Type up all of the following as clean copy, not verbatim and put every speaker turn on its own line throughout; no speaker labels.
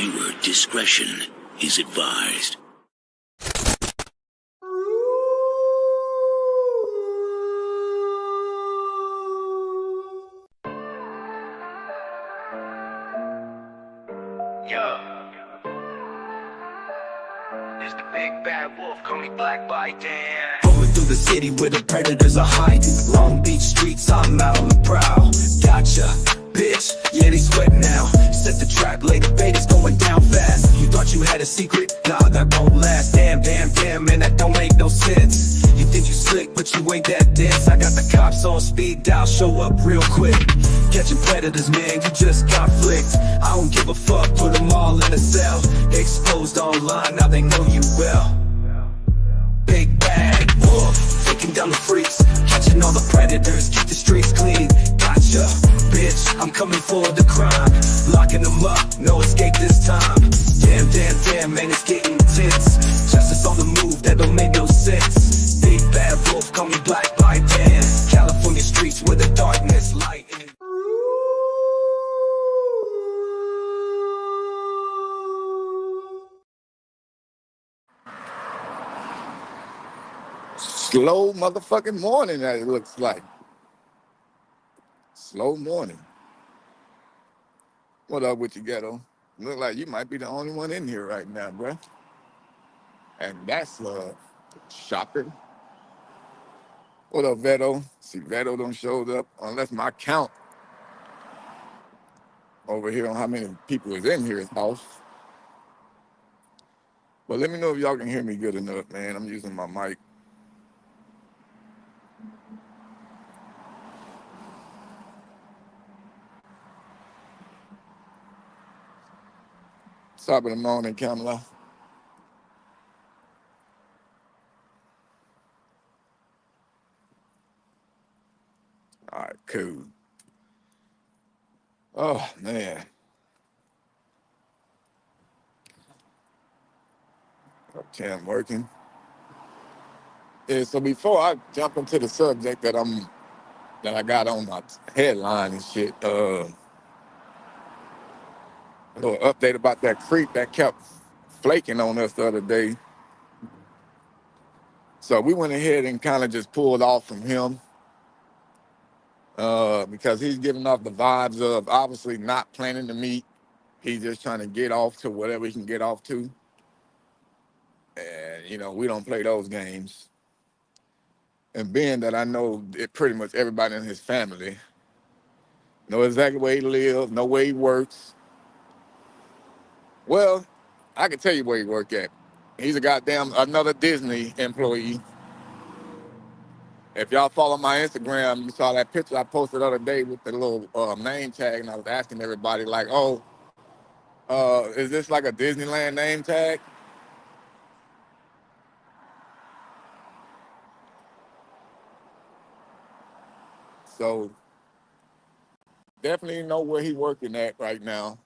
Viewer discretion is advised.
It's the big bad wolf, call me Black by Dan.
Rolling through the city where the predators are hiding. Long Beach streets, I'm out on the prowl. Gotcha, bitch, yeah, they sweat now. Set the trap, lay the bait, it's going down fast. You thought you had a secret? Nah, that won't last. Damn, man, that don't make no sense. You think you slick, but you ain't that dense. I got the cops on speed dial, show up real quick. Catching predators, man, you just got flicked. I don't give a fuck, put them all in a cell. Exposed online, now they know you well. Big bad wolf, taking down the freaks, catching all the predators, keep the streets clean. Gotcha, bitch, I'm coming for the crime. Locking them up, no escape this time. Damn, man, it's getting intense. Justice on the move, that don't make no sense. Big bad wolf, call me Black by Dan. California streets where the darkness lighting.
Slow motherfucking morning, that it looks like. Slow morning. What up with you, ghetto? Look like you might be the only one in here right now, bruh. And that's shocking. What up, Veto? See, Veto don't showed up unless my count over here on how many people is in here is off. But let me know if y'all can hear me good enough, man. I'm using my mic. Top of the morning, Kamala. All right, cool. Oh, man. Okay, I'm working. Yeah, so before I jump into the subject that I got on my headline and shit, a little update about that creep that kept flaking on us the other day. So we went ahead and kind of just pulled off from him because he's giving off the vibes of obviously not planning to meet. He's just trying to get off to whatever he can get off to. And, we don't play those games. And being that I know pretty much everybody in his family, know exactly where he lives, know where he works. Well, I can tell you where he work at. He's another Disney employee. If y'all follow my Instagram, you saw that picture I posted the other day with the little name tag, and I was asking everybody like, "Oh, is this like a Disneyland name tag?" So definitely know where he working at right now.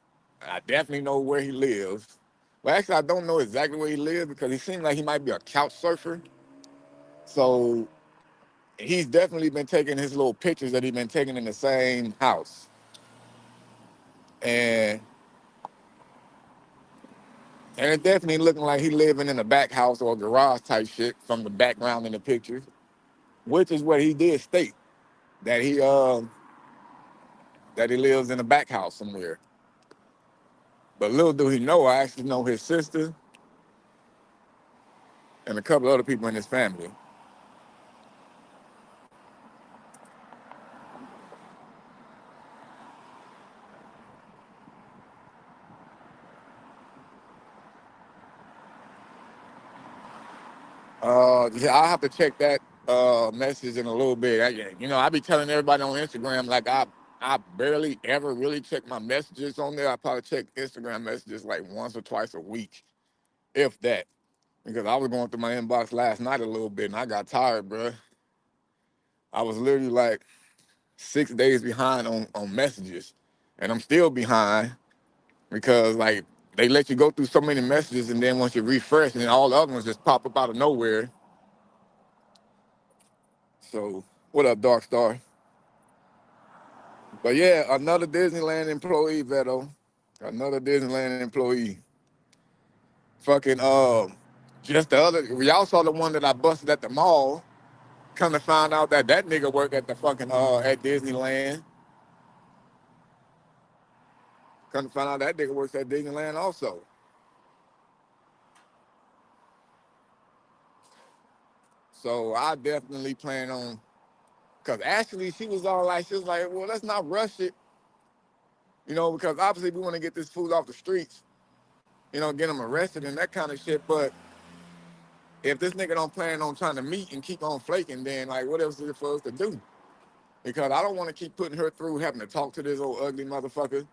I definitely know where he lives. Well, actually, I don't know exactly where he lives because he seems like he might be a couch surfer. So he's definitely been taking his little pictures that he's been taking in the same house. And it's definitely looking like he living in a back house or a garage type shit from the background in the picture, which is what he did state, that he lives in a back house somewhere. But little do he know, I actually know his sister and a couple other people in his family. Yeah, I'll have to check that message in a little bit. I be telling everybody on Instagram, like I barely ever really check my messages on there. I probably check Instagram messages like once or twice a week, if that. Because I was going through my inbox last night a little bit and I got tired, bro. I was literally like 6 days behind on messages. And I'm still behind because like they let you go through so many messages and then once you refresh and then all the other ones just pop up out of nowhere. So what up, Dark Star? But yeah, another Disneyland employee, Veto. Another Disneyland employee. Fucking just the other y'all saw the one that I busted at the mall. Come to find out that that nigga worked at the fucking at Disneyland. Come to find out that nigga works at Disneyland also. So I definitely plan on, cause actually she was all like, she was like, well, let's not rush it, because obviously we want to get this food off the streets, get them arrested and that kind of shit. But if this nigga don't plan on trying to meet and keep on flaking, then like what else is it for us to do? Because I don't want to keep putting her through having to talk to this old ugly motherfucker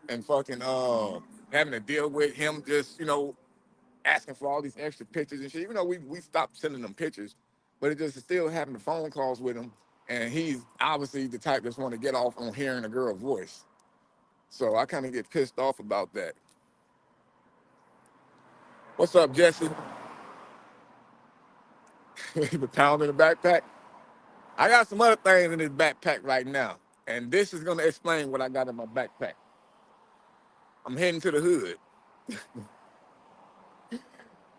and fucking having to deal with him just, asking for all these extra pictures and shit. Even though we stopped sending them pictures, but it just still having the phone calls with him. And he's obviously the type that's want to get off on hearing a girl's voice. So I kind of get pissed off about that. What's up, Jesse? The pound in the backpack. I got some other things in this backpack right now. And this is going to explain what I got in my backpack. I'm heading to the hood.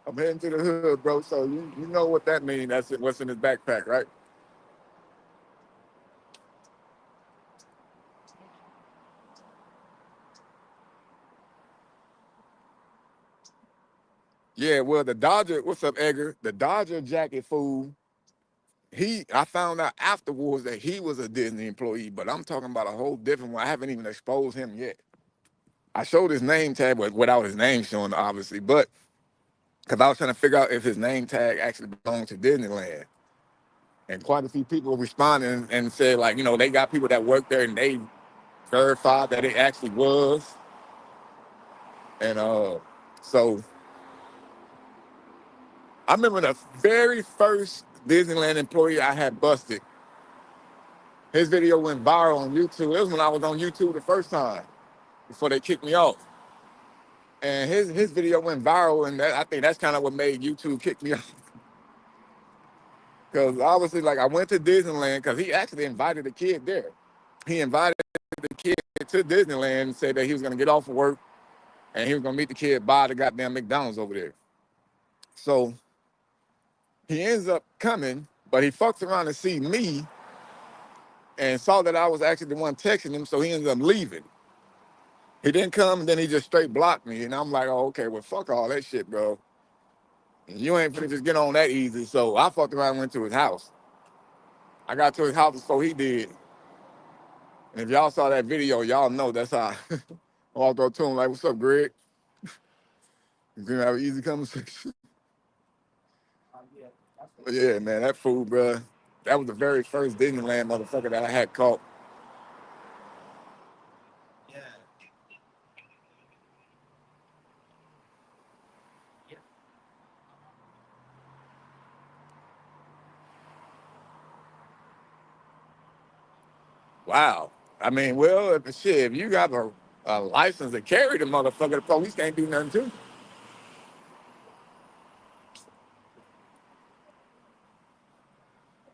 I'm heading to the hood, bro. So you know what that means. That's it. What's in his backpack, right? Yeah, well, the Dodger, what's up, Edgar? The Dodger jacket fool, I found out afterwards that he was a Disney employee, but I'm talking about a whole different one. I haven't even exposed him yet. I showed his name tag, but without his name showing, obviously, but because I was trying to figure out if his name tag actually belonged to Disneyland. And quite a few people responded and said, like, they got people that work there and they verified that it actually was. And so I remember the very first Disneyland employee I had busted. His video went viral on YouTube. It was when I was on YouTube the first time before they kicked me off. And his video went viral, and I think that's kind of what made YouTube kick me off. Because obviously, like, I went to Disneyland because he actually invited a kid there. He invited the kid to Disneyland and said that he was going to get off of work and he was going to meet the kid by the goddamn McDonald's over there. So he ends up coming, but he fucks around to see me and saw that I was actually the one texting him, so he ended up leaving. He didn't come, and then he just straight blocked me. And I'm like, oh, okay, well, fuck all that shit, bro. You ain't finna just get on that easy. So I fucked around and went to his house. I got to his house before he did. And if y'all saw that video, y'all know that's how I walked up to him like, what's up, Greg? You gonna have an easy conversation. But yeah, man, that fool, bro. That was the very first Disneyland motherfucker that I had caught. Wow. I mean, well, if you got a license to carry the motherfucker, the police can't do nothing to you.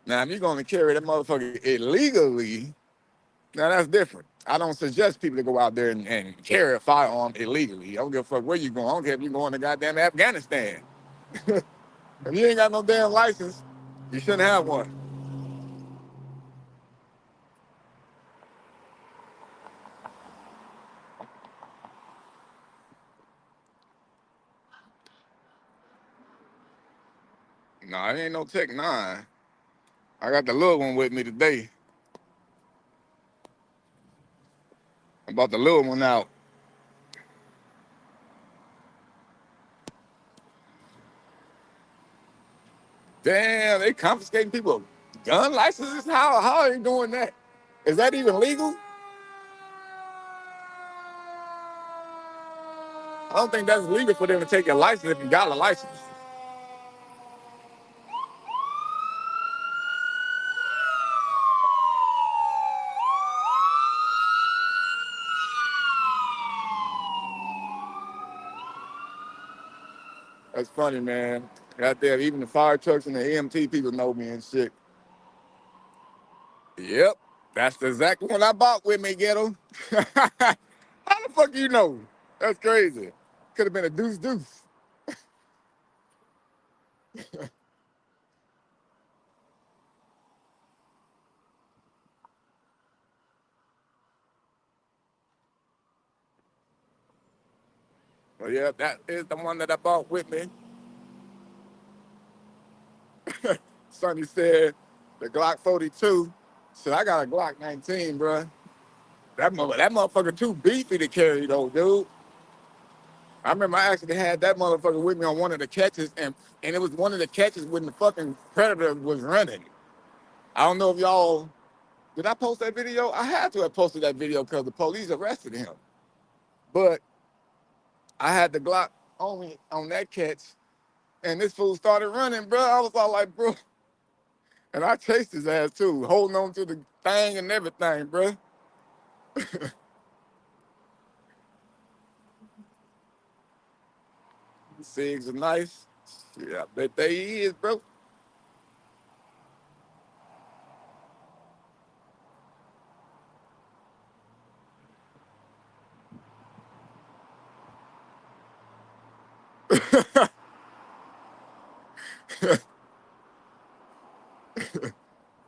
Now, if you're going to carry that motherfucker illegally, now that's different. I don't suggest people to go out there and carry a firearm illegally. I don't give a fuck where you going. I don't care if you're going to goddamn Afghanistan. If you ain't got no damn license, you shouldn't have one. No, it ain't no Tech 9. I got the little one with me today. I bought the little one out. Damn, they confiscating people gun licenses? How are they doing that? Is that even legal? I don't think that's legal for them to take your license if you got a license. That's funny, man. Out there, even the fire trucks and the EMT people know me and shit. Yep, that's the exact one I bought with me, ghetto. How the fuck you know? That's crazy. Could have been a deuce deuce. But yeah, that is the one that I bought with me. Sonny said the Glock 42. Shit, I got a Glock 19, bruh. That motherfucker too beefy to carry though, dude. I remember I actually had that motherfucker with me on one of the catches, and it was one of the catches when the fucking predator was running. I don't know if y'all did I post that video? I had to have posted that video because the police arrested him. But I had the Glock on me on that catch, and this fool started running, bro. I was all like, bro, and I chased his ass too, holding on to the thing and everything, bro. Cigs are nice. Yeah, I bet they is, bro.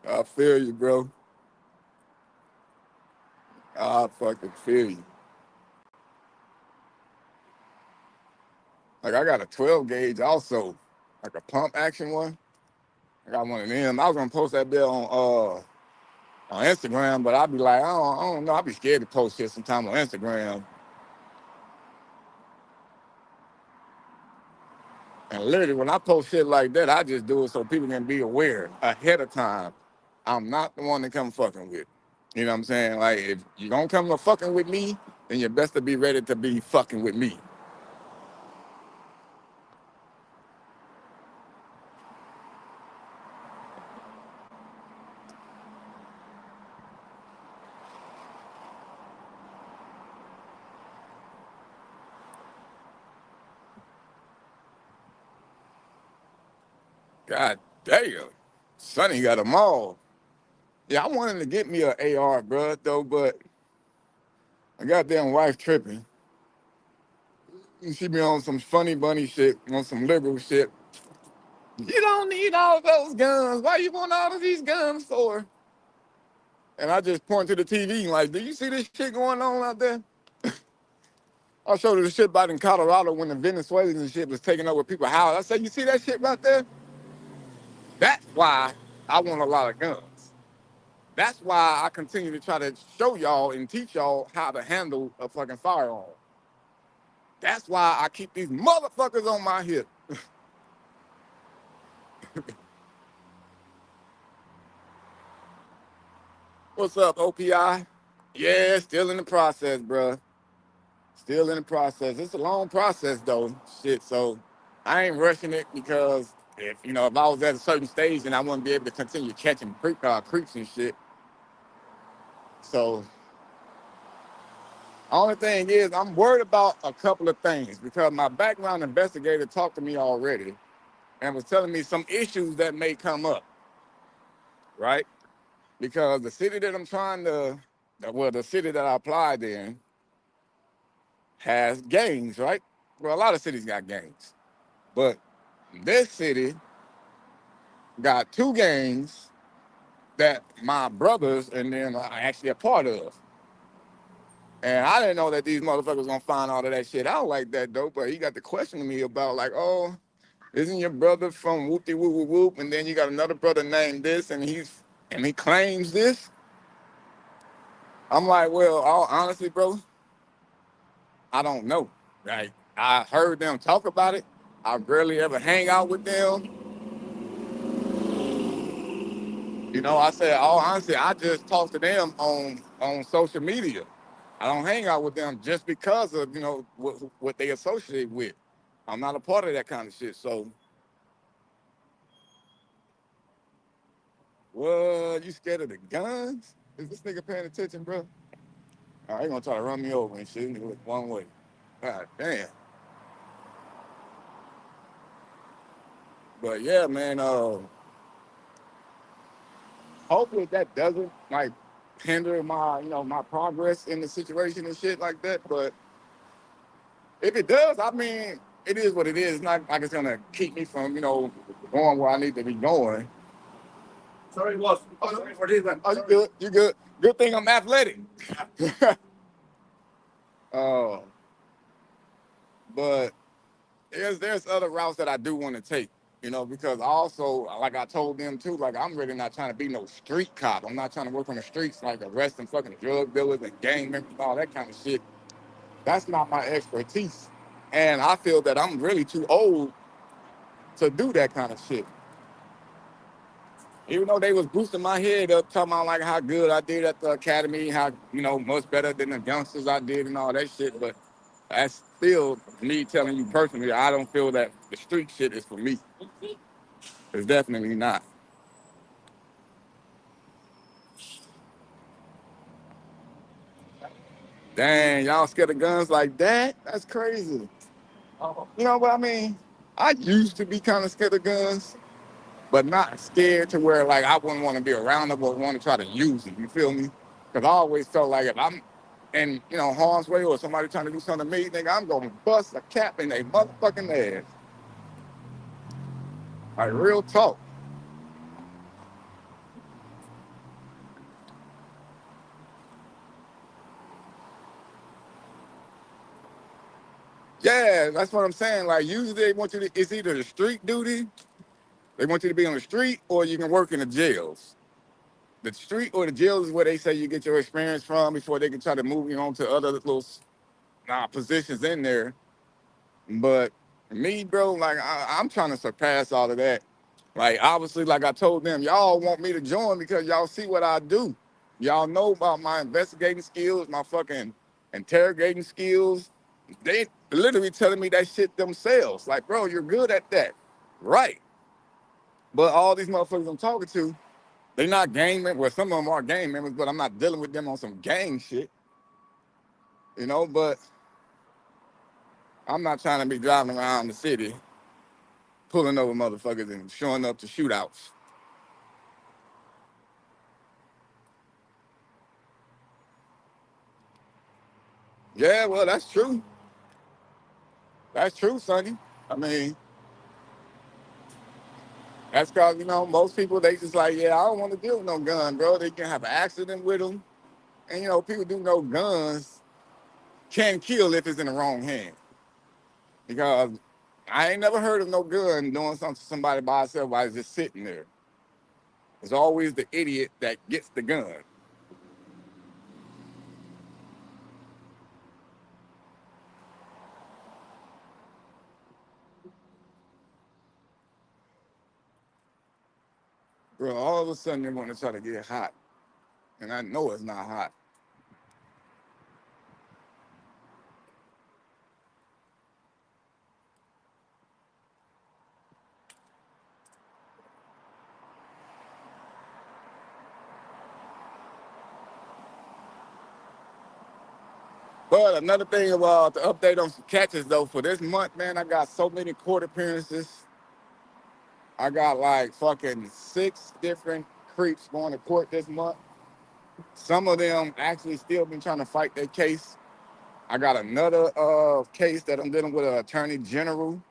I feel you, bro. I fucking feel you. Like I got a 12 gauge also, like a pump action one. I got one of them. I was gonna post that bill on Instagram, but I'd be like, I don't know. I'd be scared to post shit sometime on Instagram. And literally, when I post shit like that, I just do it so people can be aware ahead of time. I'm not the one to come fucking with. You know what I'm saying? Like, if you're gonna come to fucking with me, then you best to be ready to be fucking with me. God damn. Sonny got them all. Yeah, I wanted to get me an AR, bro, though, but my goddamn wife tripping. She be on some funny bunny shit, on some liberal shit. You don't need all those guns. Why you want all of these guns for? And I just point to the TV like, do you see this shit going on out there? I showed her the shit about in Colorado when the Venezuelans and shit was taking over people's houses. I said, you see that shit right there? That's why I want a lot of guns. That's why I continue to try to show y'all and teach y'all how to handle a fucking firearm. That's why I keep these motherfuckers on my hip. What's up, OPI? Yeah, still in the process, bruh. Still in the process. It's a long process though. Shit, so I ain't rushing it because if I was at a certain stage then I wouldn't be able to continue catching creeps and shit. So only thing is I'm worried about a couple of things because my background investigator talked to me already and was telling me some issues that may come up, right? Because the city that I'm trying to, well, the city that I applied in has gangs, right? Well, a lot of cities got gangs, but this city got two gangs that my brothers and then are actually a part of. And I didn't know that these motherfuckers gonna find all of that shit out like that though. But he got to question me about like, oh, isn't your brother from whoop de whoop whoop whoop? And then you got another brother named this, and he claims this. I'm like, well, all honestly, bro, I don't know. Like I heard them talk about it. I rarely ever hang out with them. I said, all honestly, I just talk to them on social media. I don't hang out with them just because of what they associate with. I'm not a part of that kind of shit. So, what? You scared of the guns? Is this nigga paying attention, bro? All right, he gonna try to run me over and shit. Nigga look one way. God damn. But yeah, man. Hopefully that doesn't like hinder my, my progress in the situation and shit like that. But if it does, I mean, it is what it is. It's not like it's gonna keep me from, going where I need to be going. Sorry, boss. Oh, sorry for this one. Oh, you good? You good? Good thing I'm athletic. uh, but there's other routes that I do want to take, because also, like I told them too, like I'm really not trying to be no street cop. I'm not trying to work on the streets like arresting fucking drug dealers and gang members and all that kind of shit. That's not my expertise. And I feel that I'm really too old to do that kind of shit. Even though they was boosting my head up, talking about like how good I did at the academy, how, much better than the youngsters I did and all that shit. But that's still me telling you personally, I don't feel that the street shit is for me. It's definitely not. Dang, y'all scared of guns like that? That's crazy. You know what I mean? I used to be kind of scared of guns, but not scared to where like I wouldn't want to be around them or want to try to use them. You feel me? Because I always felt like if I'm in harm's way or somebody trying to do something to me, nigga, I'm gonna bust a cap in their motherfucking ass. Like real talk. Yeah, that's what I'm saying. Like usually they want you to. It's either the street duty. They want you to be on the street, or you can work in the jails. The street or the jails is where they say you get your experience from before they can try to move you on to other little positions in there. But me, bro, like I'm trying to surpass all of that. Like obviously, like I told them, y'all want me to join because y'all see what I do. Y'all know about my investigating skills, my fucking interrogating skills. They literally telling me that shit themselves. Like, bro, you're good at that. Right. But all these motherfuckers I'm talking to, they not gang members. Well, some of them are gang members, but I'm not dealing with them on some gang shit. But I'm not trying to be driving around the city, pulling over motherfuckers and showing up to shootouts. Yeah, well, that's true. That's true, Sonny. I mean, that's because, most people, they just like, yeah, I don't want to deal with no gun, bro. They can have an accident with them. And, people do know guns can kill if it's in the wrong hand. Because I ain't never heard of no gun doing something to somebody by itself while it's just sitting there. It's always the idiot that gets the gun. Bro, all of a sudden they want to try to get hot. And I know it's not hot. But another thing about the update on some catches though, for this month, man, I got so many court appearances. I got like fucking 6 different creeps going to court this month. Some of them actually still been trying to fight their case. I got another case that I'm dealing with an attorney general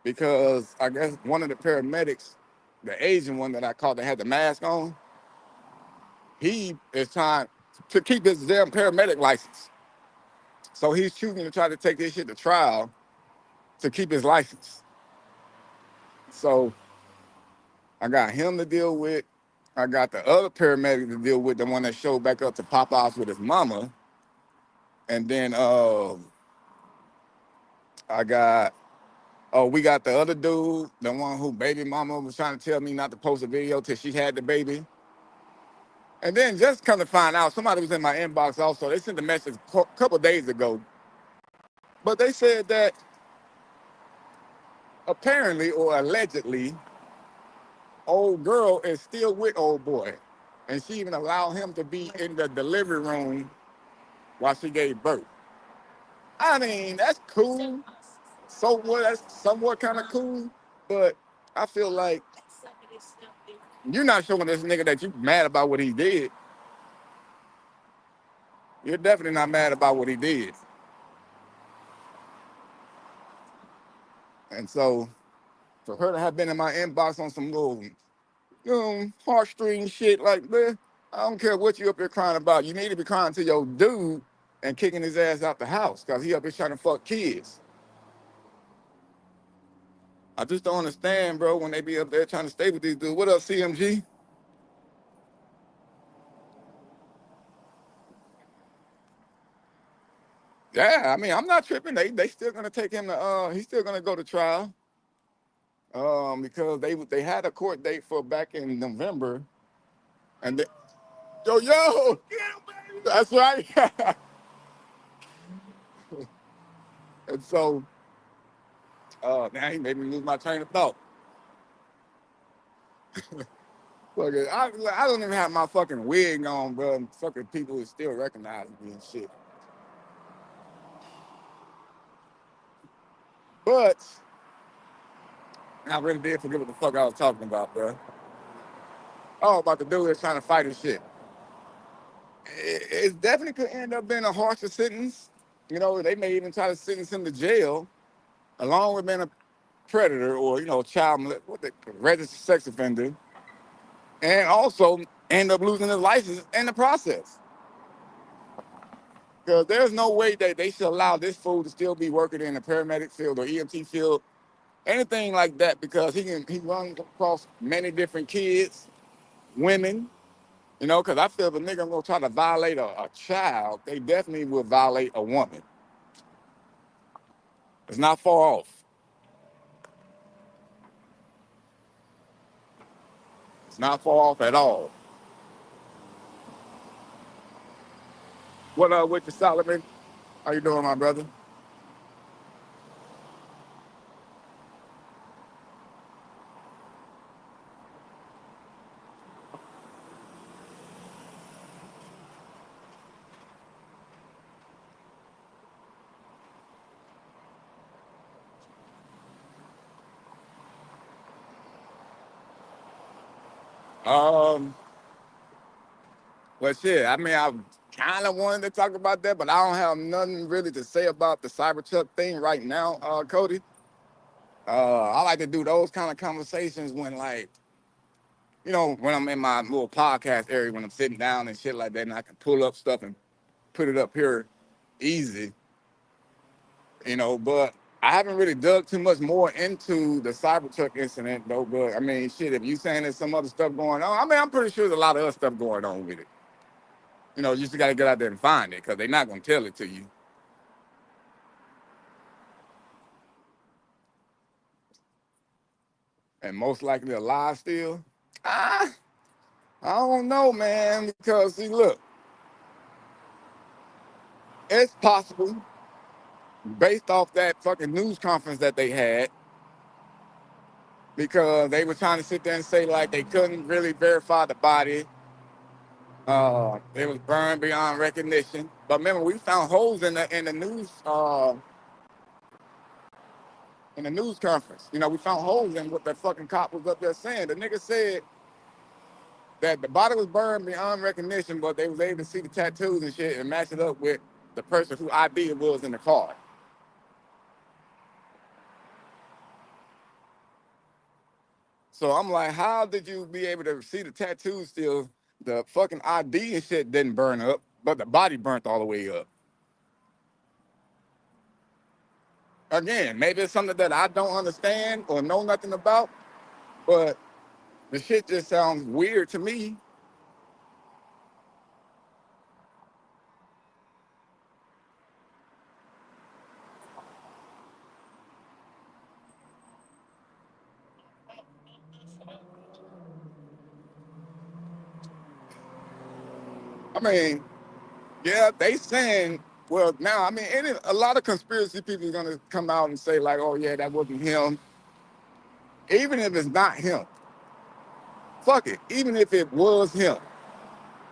because I guess one of the paramedics, the Asian one that I caught that had the mask on, he is trying to keep his damn paramedic license. So he's choosing to try to take this shit to trial to keep his license. So I got him to deal with. I got the other paramedic to deal with, the one that showed back up to Popeyes with his mama. And then we got the other dude, the one who baby mama was trying to tell me not to post a video till she had the baby. And then just come to find out, somebody was in my inbox also. They sent a message a couple days ago. But they said that apparently or allegedly, old girl is still with old boy. And she even allowed him to be in the delivery room while she gave birth. I mean, that's cool. So what? That's somewhat kind of cool. But I feel like you're not showing this nigga that you mad about what he did. You're definitely not mad about what he did. And so for her to have been in my inbox on some little, heartstring shit like, man, I don't care what you up here crying about. You need to be crying to your dude and kicking his ass out the house because he up here trying to fuck kids. I just don't understand, bro, when they be up there trying to stay with these dudes. What up, CMG? Yeah, I mean, I'm not tripping. They still gonna take him to he's still gonna go to trial. Because they had a court date for back in November, and they, yo, that's right. And so, now he made me lose my train of thought. Fuck it, I don't even have my fucking wig on, bro. And fucking people is still recognizing me and shit. But I really did forget what the fuck I was talking about, bro. Oh, about the dude that's trying to fight and shit. It definitely could end up being a harsher sentence. They may even try to sentence him to jail, along with being a predator or what the registered sex offender, and also end up losing his license in the process. Because there's no way that they should allow this fool to still be working in the paramedic field or EMT field, anything like that, because he runs across many different kids, women. Because I feel if a nigga gonna try to violate a child, they definitely will violate a woman. It's not far off. It's not far off at all. What up with you, Solomon? How you doing, my brother? Um, well, shit. I mean, I kind of wanted to talk about that, but I don't have nothing really to say about the Cybertruck thing right now, Cody. I like to do those kind of conversations when, like, when I'm in my little podcast area, when I'm sitting down and shit like that, and I can pull up stuff and put it up here easy, But I haven't really dug too much more into the Cybertruck incident, though. But I mean, shit, if you saying there's some other stuff going on, I mean, I'm pretty sure there's a lot of other stuff going on with it. You just got to get out there and find it because they're not going to tell it to you. And most likely alive still. Ah, I don't know, man, because see, look, it's possible based off that fucking news conference that they had because they were trying to sit there and say like they couldn't really verify the body. It was burned beyond recognition. But remember, we found holes in the news conference. We found holes in what that fucking cop was up there saying. The nigga said that the body was burned beyond recognition, but they was able to see the tattoos and shit and match it up with the person who ID it was in the car. So I'm like, how did you be able to see the tattoos still? The fucking ID and shit didn't burn up, but the body burnt all the way up. Again, maybe it's something that I don't understand or know nothing about, but the shit just sounds weird to me. I mean, yeah, they saying, well, now, I mean, a lot of conspiracy people are going to come out and say, like, oh, yeah, that wasn't him. Even if it's not him, fuck it. Even if it was him,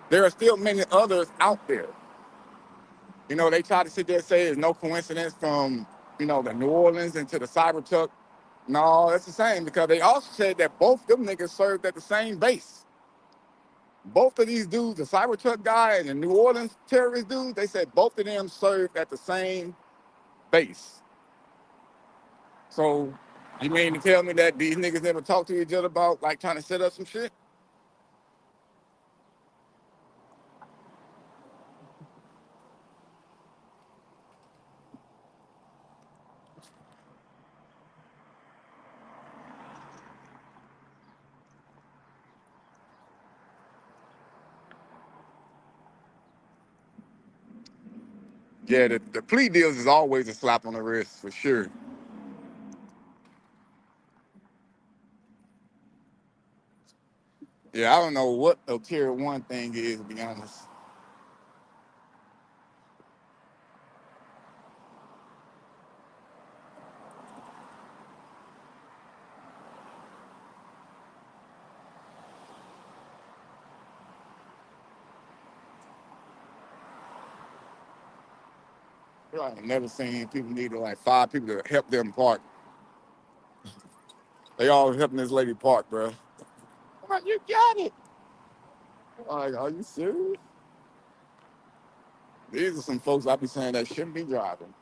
there are still many others out there. They try to sit there and say there's no coincidence from, the New Orleans into the Cybertruck. No, that's the same because they also said that both them niggas served at the same base. Both of these dudes, the Cybertruck guy and the New Orleans terrorist dude, they said both of them served at the same base. So you mean to tell me that these niggas never talk to each other about like trying to set up some shit? Yeah, the plea deals is always a slap on the wrist for sure. Yeah, I don't know what a tier one thing is, to be honest. I've never seen people need like 5 people to help them park. They all helping this lady park, bro. I'm like, you got it. Like, are you serious? These are some folks I be saying that shouldn't be driving.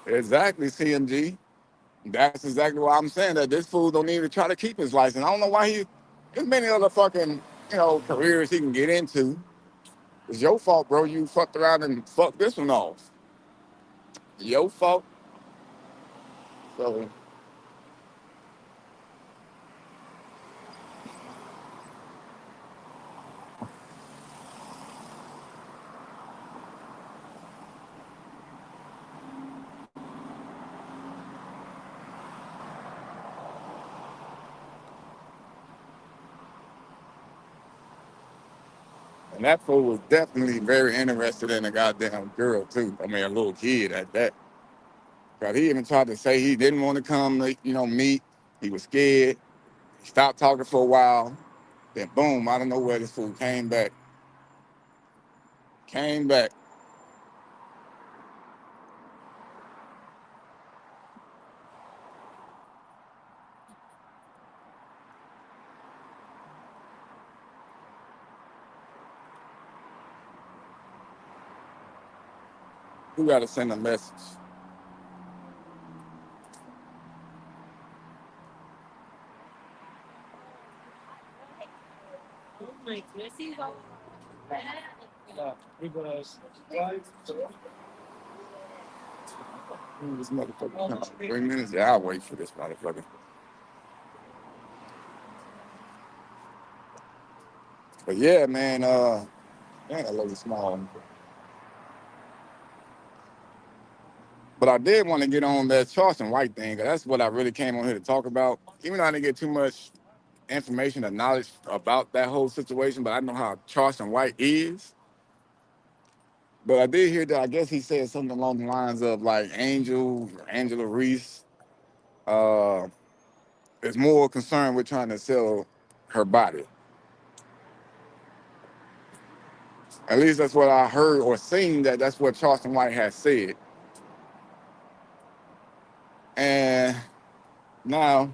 Exactly, CMG. That's exactly why I'm saying that this fool don't even try to keep his license. I don't know why he. There's many other fucking careers he can get into. It's your fault, bro. You fucked around and fucked this one off. Your fault. So, and that fool was definitely very interested in a goddamn girl too. I mean, a little kid at that. Cause he even tried to say he didn't want to come, meet. He was scared. He stopped talking for a while. Then boom, I don't know where this fool came back. Came back. Who got to send a message? This motherfucker comes in 3 minutes. Yeah, I'll wait for this motherfucker. But yeah, man, man, I love you small. But I did want to get on that Charleston White thing, 'cause that's what I really came on here to talk about. Even though I didn't get too much information or knowledge about that whole situation, but I know how Charleston White is. But I did hear that I guess he said something along the lines of like Angela Reese, uh, is more concerned with trying to sell her body. At least that's what I heard or seen, that's what Charleston White has said. And now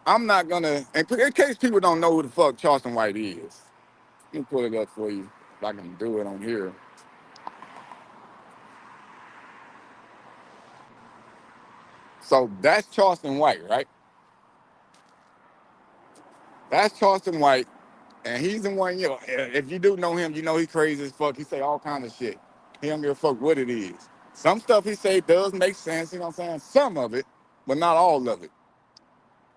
I'm not gonna, in case people don't know who the fuck Charleston White is, let me pull it up for you if I can do it on here. So that's Charleston White, right? That's Charleston White, and he's the one. If you do know him, you know he crazy as fuck. He say all kind of shit. He don't give a fuck what it is. Some stuff he say does make sense. You know what I'm saying? Some of it, but not all of it.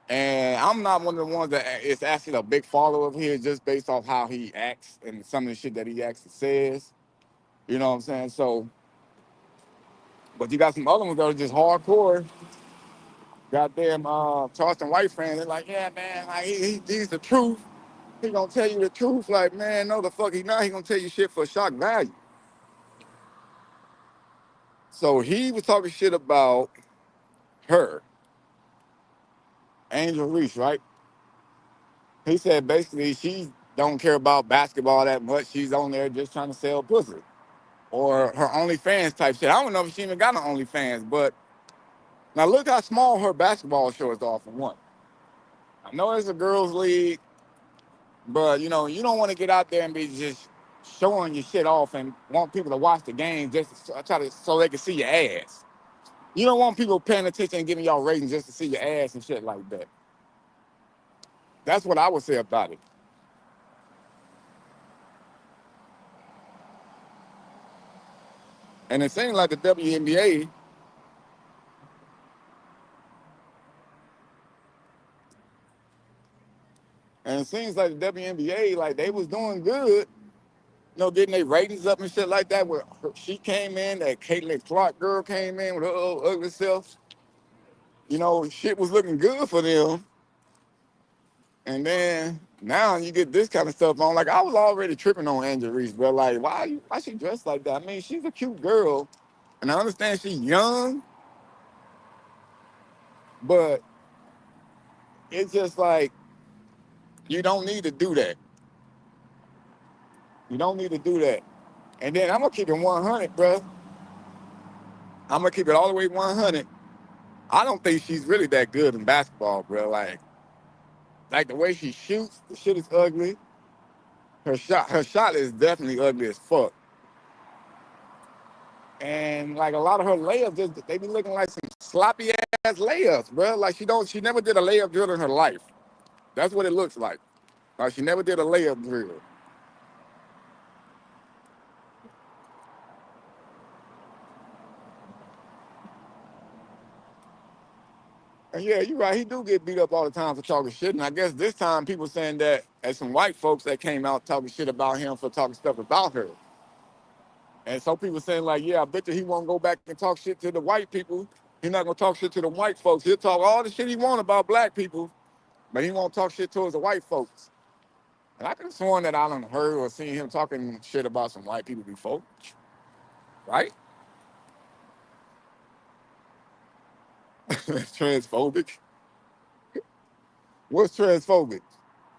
And I'm not one of the ones that is actually a big follower of his just based off how he acts and some of the shit that he actually says. You know what I'm saying? So, but you got some other ones that are just hardcore. Goddamn Charleston White fans. They're like, yeah, man, like he's the truth. He gonna tell you the truth. Like, man, no, the fuck he not. He gonna tell you shit for shock value. So he was talking shit about her, Angel Reese, right? He said basically she don't care about basketball that much. She's on there just trying to sell pussy or her OnlyFans type shit. I don't know if she even got an OnlyFans, but now look how small her basketball shorts are for one. I know it's a girls' league, but you know you don't want to get out there and be just showing your shit off and want people to watch the game just to try to so they can see your ass. You don't want people paying attention and giving y'all ratings just to see your ass and shit like that. That's what I would say about it. And it seems like the WNBA, and it seems like the WNBA, like they was doing good, you know, getting their ratings up and shit like that. Where she came in, that Caitlin Clark girl came in with her old ugly self. You know, shit was looking good for them. And then now you get this kind of stuff on. Like I was already tripping on Angel Reese, but like, why she dressed like that? I mean, she's a cute girl, and I understand she's young, but it's just like you don't need to do that. You don't need to do that. And then I'm gonna keep it 100, bro. I'm gonna keep it all the way 100. I don't think she's really that good in basketball, bro. Like the way she shoots, the shit is ugly. Her shot is definitely ugly as fuck. And like a lot of her layups, they be looking like some sloppy ass layups, bro. Like she never did a layup drill in her life. That's what it looks like. Like she never did a layup drill. And yeah, you're right. He do get beat up all the time for talking shit. And I guess this time people saying that as some white folks that came out talking shit about him for talking stuff about her. And some people saying like, yeah, I bet you he won't go back and talk shit to the white people. He's not gonna talk shit to the white folks. He'll talk all the shit he want about black people, but he won't talk shit towards the white folks. And I could have sworn that I done heard or seen him talking shit about some white people before, right? Transphobic. What's transphobic?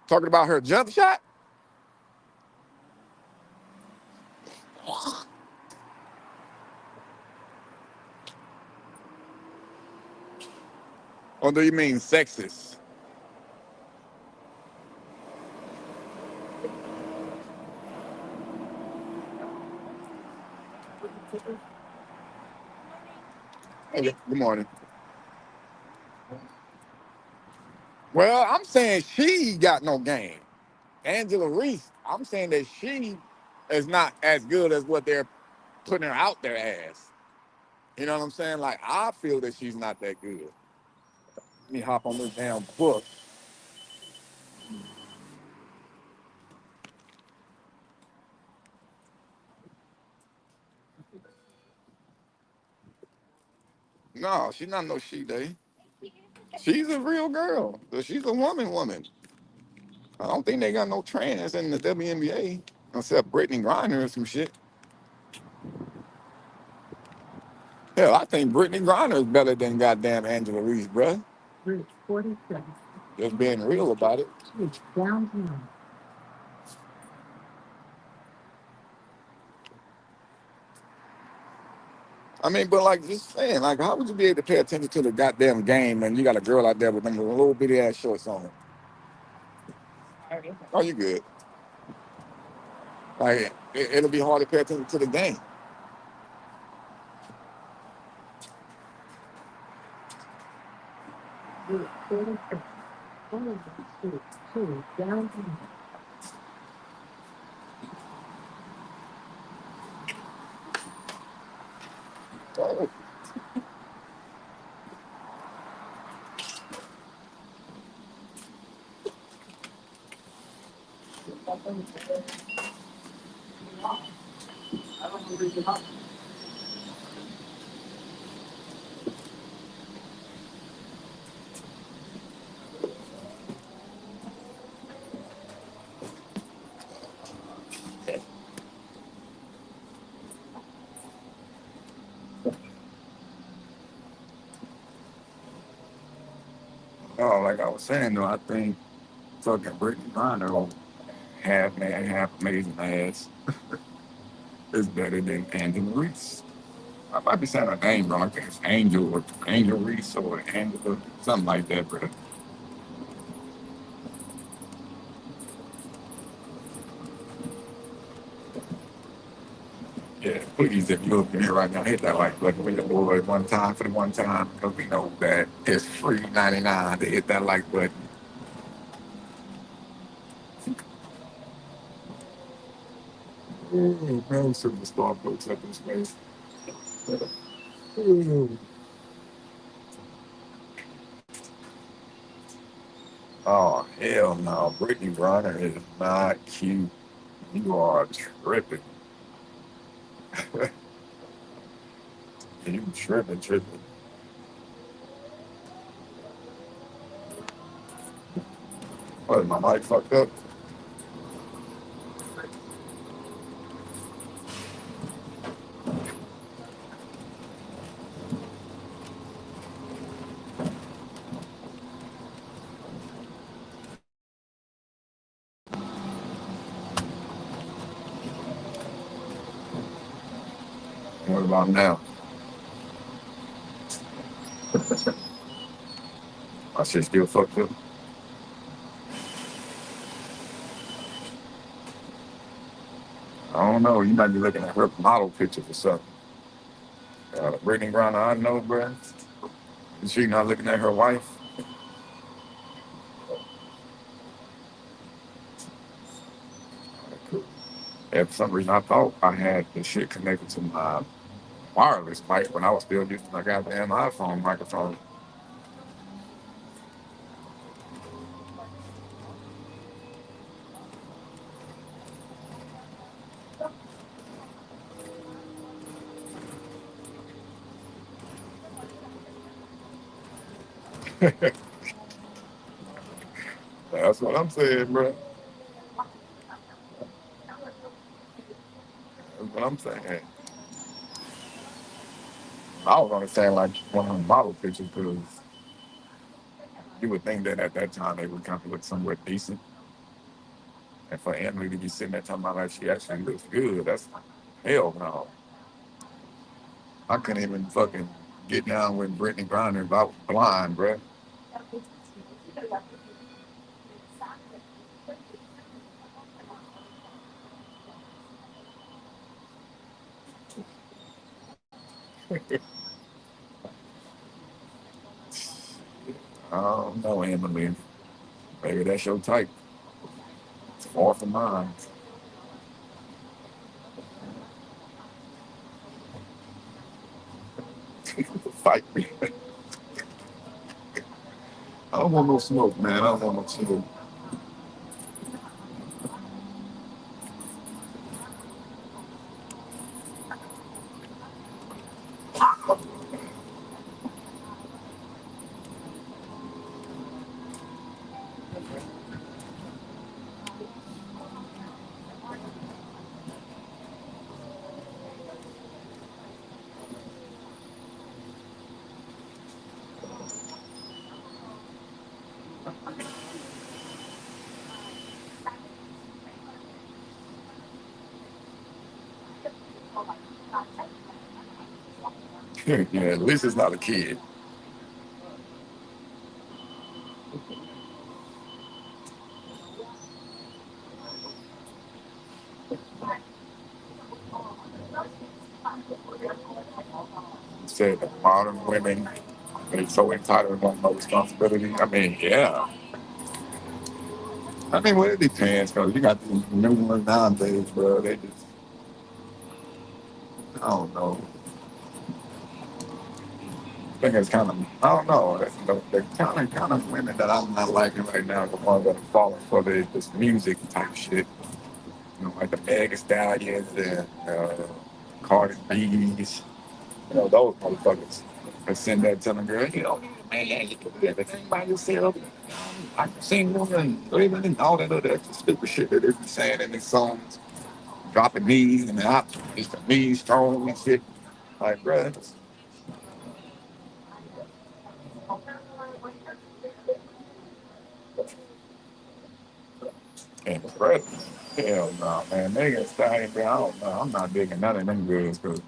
Talking about her jump shot? Or do you mean sexist? Okay, good morning. Well, I'm saying she got no game. Angela Reese, I'm saying that she is not as good as what they're putting her out there as. You know what I'm saying? Like, I feel that she's not that good. Let me hop on this damn book. No, she's not no she day. She's a real girl. She's a woman. I don't think they got no trans in the WNBA except Brittany Griner or some shit. Hell, I think Brittany Griner is better than goddamn Angela Reese, bruh. Just being real about it. I mean, but like just saying, like, how would you be able to pay attention to the goddamn game and you got a girl out there with them little bitty ass shorts on? Oh, you good? Like, it'll be hard to pay attention to the game. Oh, oh, like I was saying though, I think fucking Brittany Griner, half man, half amazing ass, is better than Angela Reese. I might be saying her name wrong. I think it's Angel Reese or Angela, something like that, bro. Yeah, please, if you're looking here right now, hit that like button with the boy one time for the one time, because we know that it's free 99 to hit that like button. Ooh, man, superstar folks up in space. Ooh. Oh, hell no. Brittany Griner is not cute. You are tripping. You tripping. What, my mic fucked up? What about now? My shit still fucked up. I don't know. You might be looking at her model pictures or something. Brittany Griner, I know, bruh. Is she not looking at her wife? And for some reason, I thought I had the shit connected to my wireless mic when I was still using my goddamn iPhone microphone. That's what I'm saying, bro. That's what I'm saying. I was only saying like one of the model pictures because you would think that at that time they would kind of look somewhat decent. And for Emily to be sitting there talking about like she actually looks good, that's hell no. I couldn't even fucking get down with Brittany Griner about blind, bro. I don't know, Emily. Maybe that's your type. It's far from mine. Fight me. I don't want no smoke, man. I don't want no smoke. Yeah, at least it's not a kid. Said that modern women, they're so entitled and want no responsibility. I mean, yeah. I mean, well, it depends, because you got these new ones nowadays, bro. They just, I don't know. I think it's kind of, I don't know. The kind of women that I'm not liking right now are the ones that are falling for this music type shit. You know, like the Mega Stallions and Cardi B's. You know, those motherfuckers. They send that telling girl, you know, man, you can do everything by yourself. I can sing and living and all that other extra stupid shit that they be saying in these songs. Dropping knees and the hop, it's the knees strong and shit. Like, bruh, Incredible. Hell no, man. Megan Thee Stallion, bro, I don't know. I'm not digging none of them girls because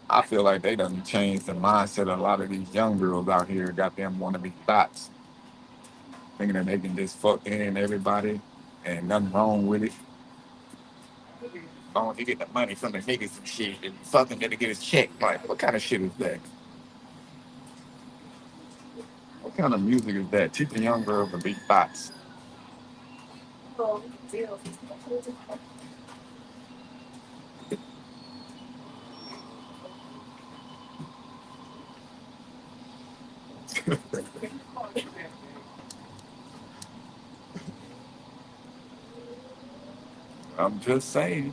I feel like they done changed the mindset of a lot of these young girls out here. Got them want to be thoughts, thinking that they can just fuck in everybody and nothing wrong with it. As long as you get the money from the niggas and shit and fucking gonna get his check. Like, what kind of shit is that? What kind of music is that? Teaching young girls to be thoughts. I'm just saying.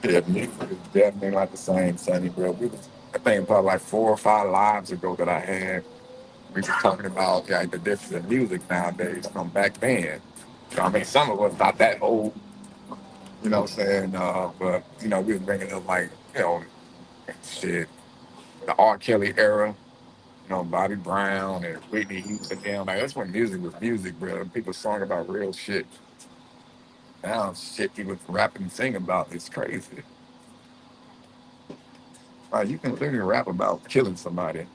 Yeah, music is definitely not the same, Sonny, bro. I think probably like 4 or 5 lives ago that I had, we were talking about like the difference in music nowadays from back then. So, I mean, some of us not that old, you know what I'm saying? But, you know, we was bringing up like, you know, shit, the R. Kelly era, you know, Bobby Brown and Whitney Houston, damn, like that's when music was music, bro. People song about real shit. Now, shit people rap and sing about is crazy. Like, you can literally rap about killing somebody,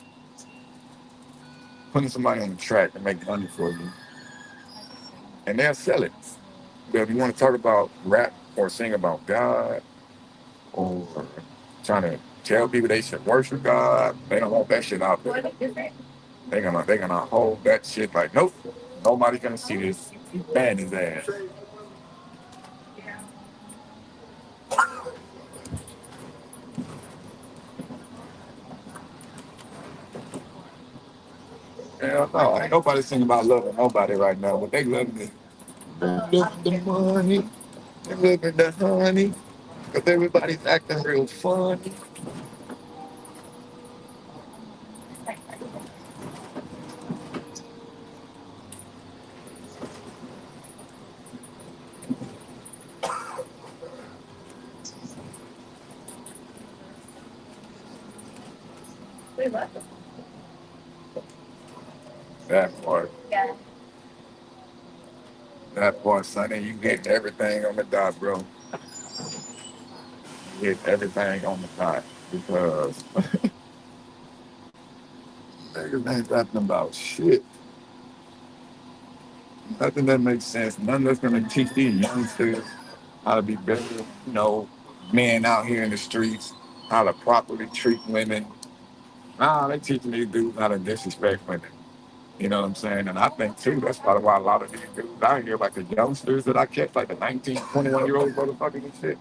putting somebody on the track to make money for you, and they'll sell it. But if you want to talk about rap or sing about God or trying to tell people they should worship God, they don't want that shit out there. They're gonna hold that shit like, nope, nobody's gonna see this. Ban his ass. Hell no, ain't nobody singing about loving nobody right now. What they loving is the money, they loving the honey, because everybody's acting real funny. That part. That part, Sonny, you get everything on the dot, bro. You get everything on the dot because niggas ain't rapping about shit. Nothing that makes sense. Nothing that's gonna teach these youngsters how to be better, you know, men out here in the streets, how to properly treat women. Nah, they teaching these dudes how to disrespect women. You know what I'm saying? And I think too, that's probably why a lot of these dudes out here, like the youngsters that I catch, like the 19, 21-year-old motherfuckers and shit.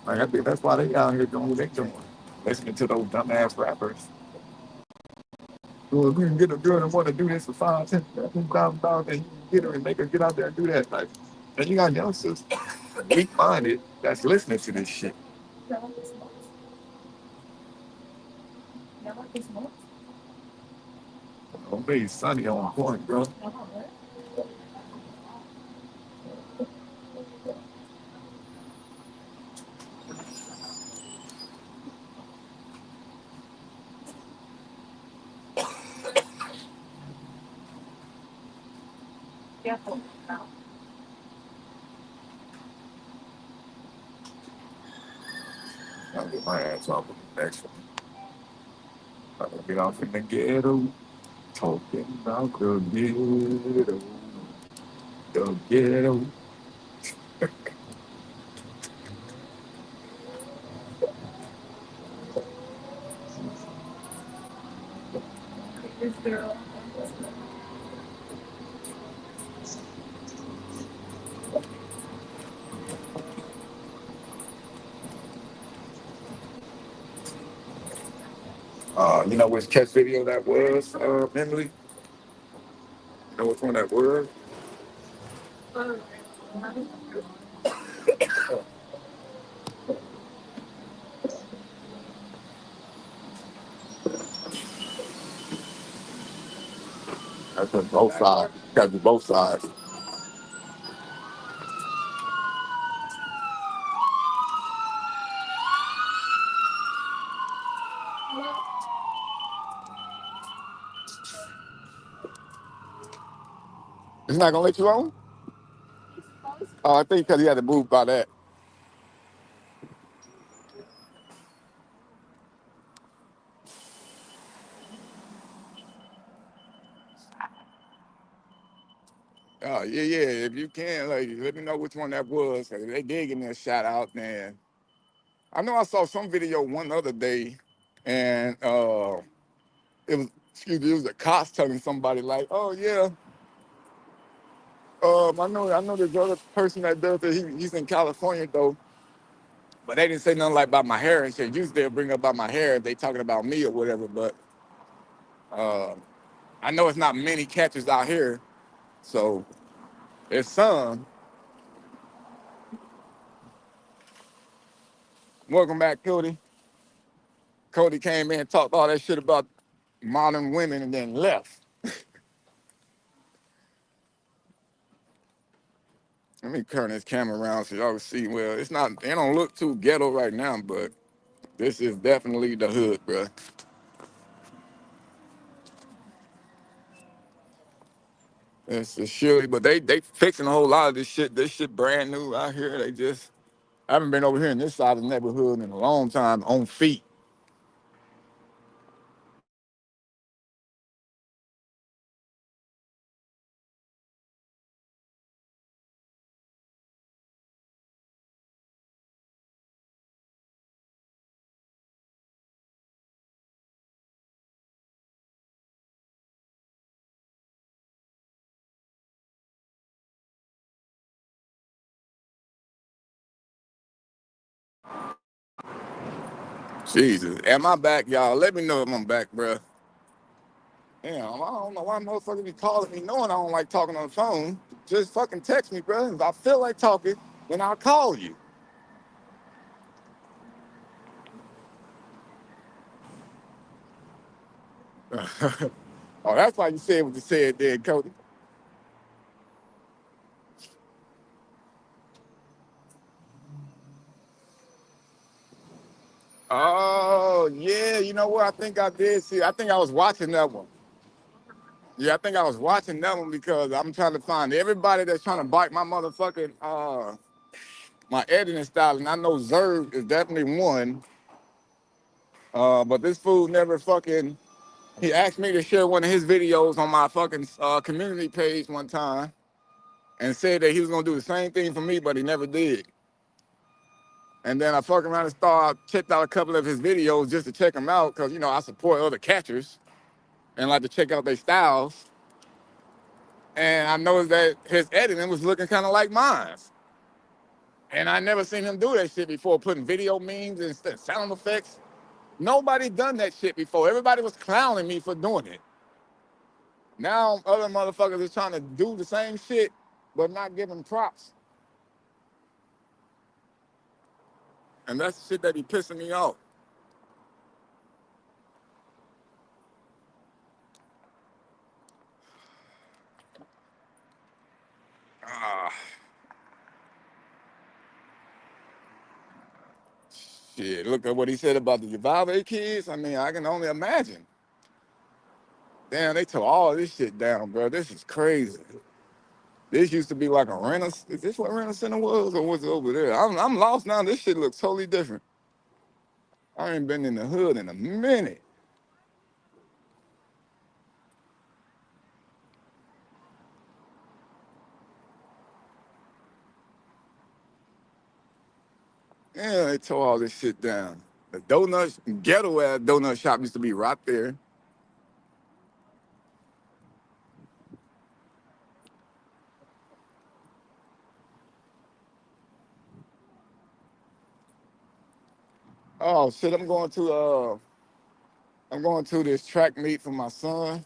Like I think that's why they out here doing what they doing. Listening to those dumbass rappers. Well, if we can get a girl that want to do this for $5, $10,000, and you can get her and make her get out there and do that. Like, and you got youngsters, weak-minded, that's listening to this shit. Don't be Sunny on point, bro. I'll get my ass off with the next one. I'm gonna get off in the ghetto, talking about the ghetto, the ghetto. You know which catch video that was, Emily? You know which one that was? That's on both sides. Got to do both sides. It's not gonna let you on? Oh, I think because he had to move by that. Oh, yeah, yeah. If you can, like, let me know which one that was. 'Cause if they did give me a shout out, then I know I saw some video one other day, and it was, excuse me, it was the cops telling somebody like, "Oh yeah, I know this other person that does it. He's in California though, but they didn't say nothing like about my hair and shit. Usually they'll bring up about my hair if they talking about me or whatever, but uh, I know it's not many catchers out here, so there's some. Welcome back, Cody. Cody came in and talked all that shit about modern women and then left. Let me turn this camera around so y'all can see. Well, it's not, it don't look too ghetto right now, but this is definitely the hood, bro. It's a surely, but they fixing a whole lot of this shit. This shit brand new out here. They just, I haven't been over here in this side of the neighborhood in a long time on feet. Jesus, am I back, y'all? Let me know if I'm back, bro. Damn, I don't know why motherfuckers be calling me knowing I don't like talking on the phone. Just fucking text me, bro. If I feel like talking, then I'll call you. Oh, that's why you said what you said there, Cody. Oh, yeah, you know what? I think I did see. I think I was watching that one. Yeah, I think I was watching that one because I'm trying to find everybody that's trying to bite my motherfucking my editing style, and I know Zerg is definitely one. But this fool never fucking. He asked me to share one of his videos on my fucking community page one time, and said that he was gonna do the same thing for me, but he never did. And then I fucking around and checked out a couple of his videos just to check them out, cause you know I support other catchers and like to check out their styles. And I noticed that his editing was looking kind of like mine. And I never seen him do that shit before, putting video memes and sound effects. Nobody done that shit before. Everybody was clowning me for doing it. Now other motherfuckers is trying to do the same shit, but not giving props. And that's the shit that be pissing me off. Ah, shit, look at what he said about the Uvalde kids. I mean, I can only imagine. Damn, they took all this shit down, bro. This is crazy. This used to be like a rental. Is this what rental center was, or was it over there? I'm lost now. This shit looks totally different. I ain't been in the hood in a minute. Yeah, they tore all this shit down. The donut, ghetto ass donut shop used to be right there. Oh shit, I'm going to this track meet for my son.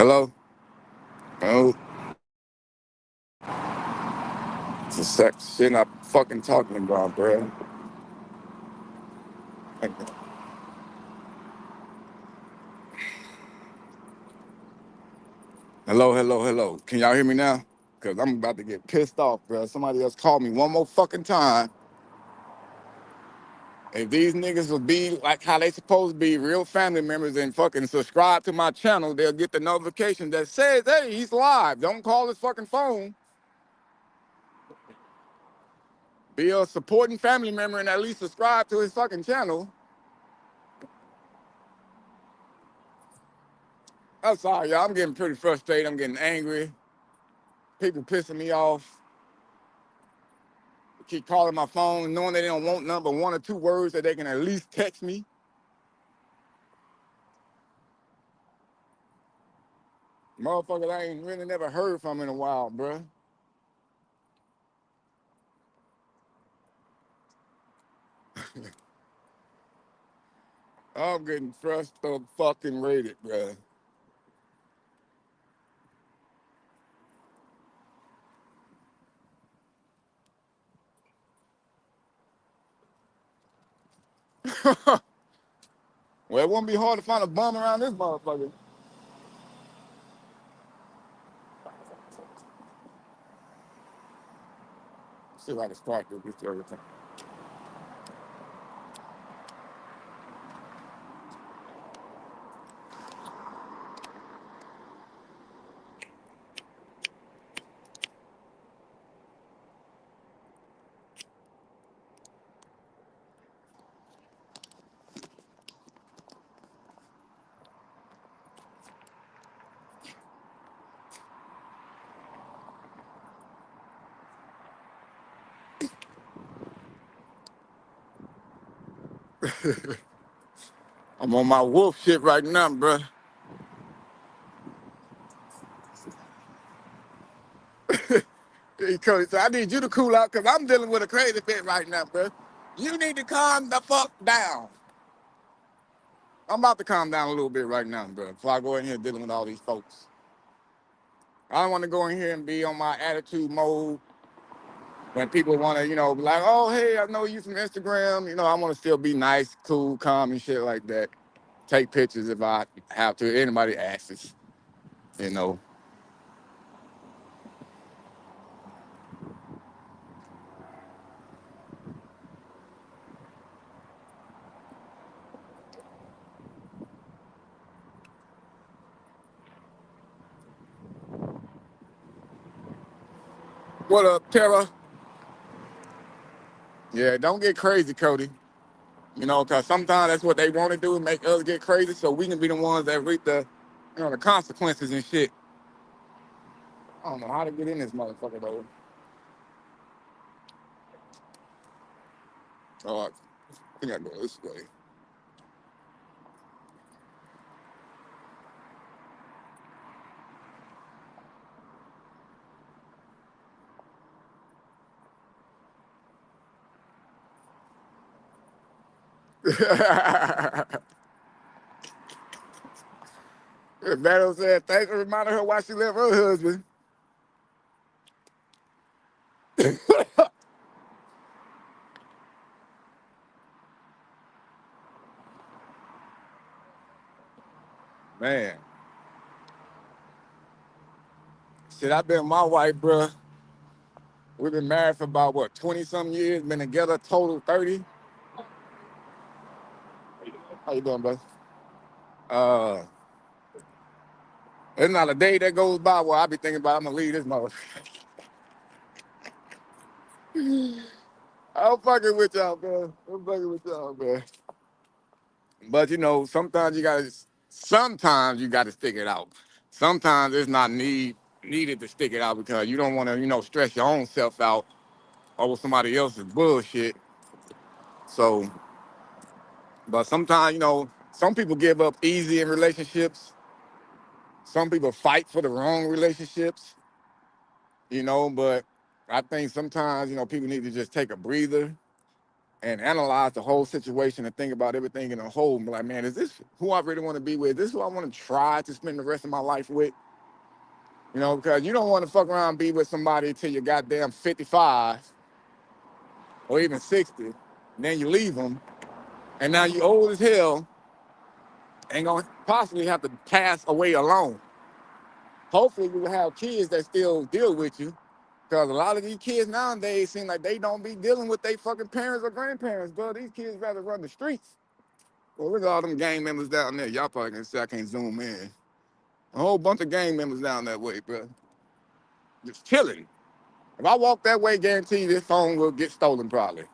Hello? Oh, it's the sex shit I'm fucking talking about, bro. Hello, hello, hello. Can y'all hear me now? Cause I'm about to get pissed off, bro. Somebody else call me one more fucking time. If these niggas will be like how they supposed to be, real family members, and fucking subscribe to my channel, they'll get the notification that says, hey, he's live. Don't call his fucking phone. Be a supporting family member and at least subscribe to his fucking channel. I'm sorry, y'all. I'm getting pretty frustrated. I'm getting angry. People pissing me off. Keep calling my phone, knowing they don't want number one or two words that they can at least text me. Motherfucker, I ain't really never heard from in a while, bruh. I'm getting fucking rated, bruh. Well, it won't be hard to find a bum around this motherfucker. See if I can start this everything. I'm on my wolf shit right now, bruh. He Cody said, I need you to cool out because I'm dealing with a crazy bit right now, bruh. You need to calm the fuck down. I'm about to calm down a little bit right now, bruh, before I go in here dealing with all these folks. I don't want to go in here and be on my attitude mode when people want to, be like, oh, hey, I know you from Instagram. I want to still be nice, cool, calm, and shit like that. Take pictures if I have to. Anybody asks, you know. What up, Tara? Yeah, don't get crazy, Cody. Because sometimes that's what they want to do, make us get crazy, so we can be the ones that reap the consequences and shit. I don't know how to get in this motherfucker, though. Oh, I think I go this way. Battle said, thanks for reminding her why she left her husband. Man, shit, I been with my wife, bruh. We've been married for about, 20-something years, been together total 30. How you doing, bud? Uh, there's not a day that goes by where I be thinking about I'm gonna leave this mother. I'm fucking with y'all, man. I'm fucking with y'all, man. But sometimes you gotta stick it out. Sometimes it's not needed to stick it out because you don't want to, stress your own self out over somebody else's bullshit. So, but sometimes, some people give up easy in relationships. Some people fight for the wrong relationships, but I think sometimes, people need to just take a breather and analyze the whole situation and think about everything in a whole and be like, man, is this who I really want to be with? Is this who I want to try to spend the rest of my life with? You know, because you don't want to fuck around and be with somebody till you're goddamn 55 or even 60, and then you leave them, and now you old as hell and gonna possibly have to pass away alone. Hopefully you will have kids that still deal with you, because a lot of these kids nowadays seem like they don't be dealing with their fucking parents or grandparents, bro. These kids rather run the streets. Well, look at all them gang members down there. Y'all probably can say I can't zoom in. A whole bunch of gang members down that way, bro. Just chilling. If I walk that way, guarantee this phone will get stolen probably.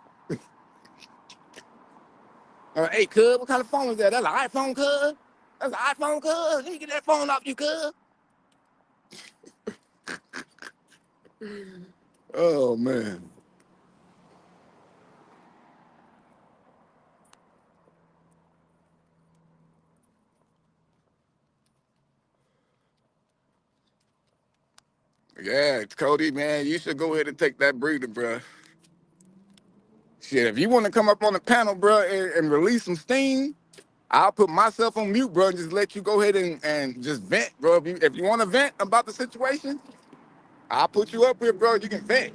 Hey, cuz, what kind of phone is that? That's an iPhone, cuz? That's an iPhone, cuz? Let me get that phone off you, cuz. Oh, man. Yeah, Cody, man, you should go ahead and take that breather, bro. Shit, if you want to come up on the panel, bro, and release some steam, I'll put myself on mute, bro, and just let you go ahead and just vent, bro. If you want to vent about the situation, I'll put you up here, bro. You can vent.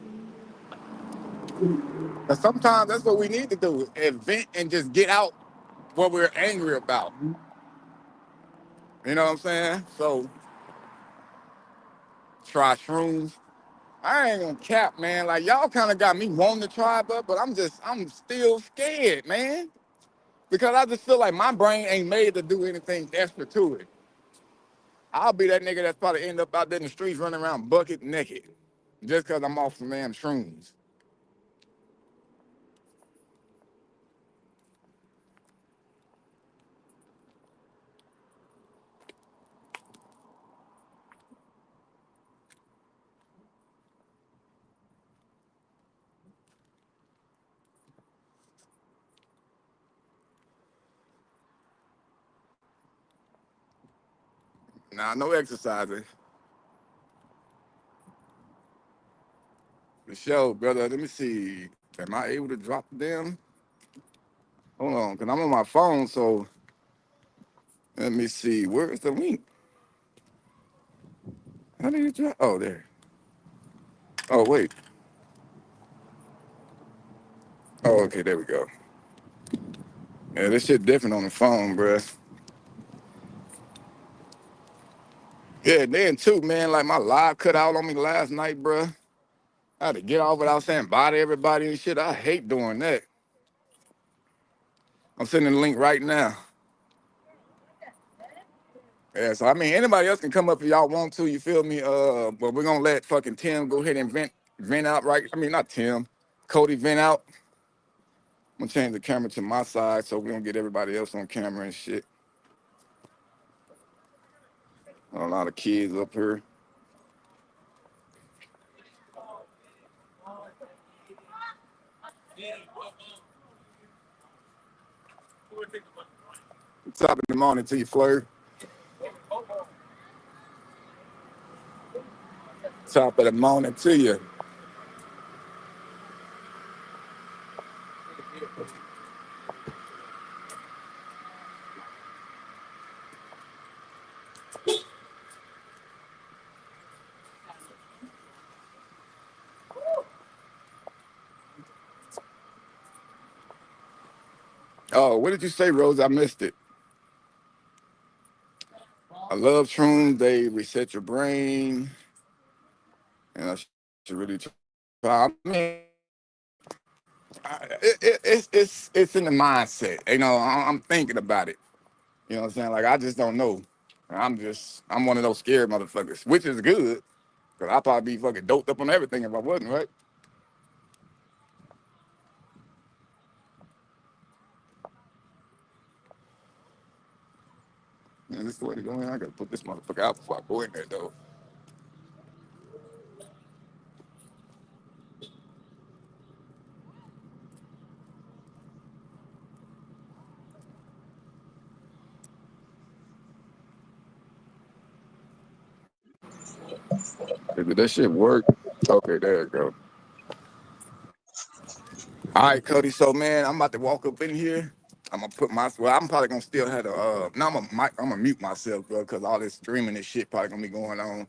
But sometimes that's what we need to do, is vent and just get out what we're angry about. You know what I'm saying? So, try shrooms. I ain't gonna cap, man. Like, y'all kind of got me wanting to try, but I'm still scared, man. Because I just feel like my brain ain't made to do anything extra to it. I'll be that nigga that's probably end up out there in the streets running around bucket naked just because I'm off some damn shrooms. Nah, no exercising. For sure, brother. Let me see. Am I able to drop them? Hold on, because I'm on my phone, so let me see. Where is the link? How do you drop? Oh, there. Oh, wait. Oh, okay, there we go. Yeah, this shit different on the phone, bruh. Yeah, then too, man, like my live cut out on me last night, bruh. I had to get off without saying bye to everybody and shit. I hate doing that. I'm sending the link right now. Yeah, so I mean, anybody else can come up if y'all want to. You feel me? But we're gonna let fucking Tim go ahead and vent out, right? I mean, not Tim, Cody vent out. I'm gonna change the camera to my side so we don't get everybody else on camera and shit. A lot of kids up here. Top of the morning to you, Fleur. Top of the morning to you. Oh, what did you say, Rose? I missed it. I love shrooms. They reset your brain, and I should really try. I mean, it's in the mindset. You know, I'm thinking about it. You know what I'm saying? Like I just don't know. I'm one of those scared motherfuckers, which is good, because I'd probably be fucking doped up on everything if I wasn't, right? Man, this is the way to go in. I gotta put this motherfucker out before I go in there, though. Did that shit work? Okay, there it go. All right, Cody. So, man, I'm about to walk up in here. I'm gonna put my. Well, I'm probably gonna still have to. No, I'm gonna mute myself, bro, because all this streaming and shit probably gonna be going on.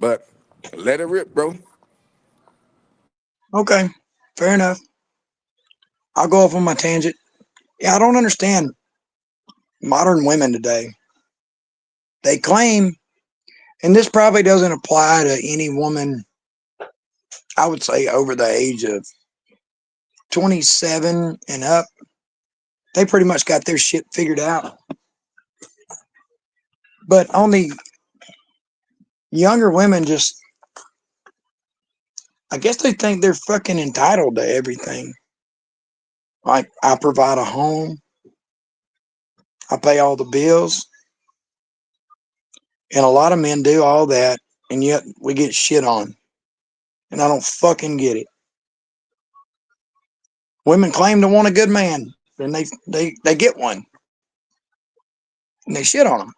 But let it rip, bro.
Okay, fair enough. I'll go off on my tangent. Yeah, I don't understand modern women today. They claim, and this probably doesn't apply to any woman, I would say over the age of 27 and up. They pretty much got their shit figured out. But on the younger women, just, I guess they think they're fucking entitled to everything. Like, I provide a home, I pay all the bills, and a lot of men do all that, and yet we get shit on. And I don't fucking get it. Women claim to want a good man, and they get one, and they shit on them.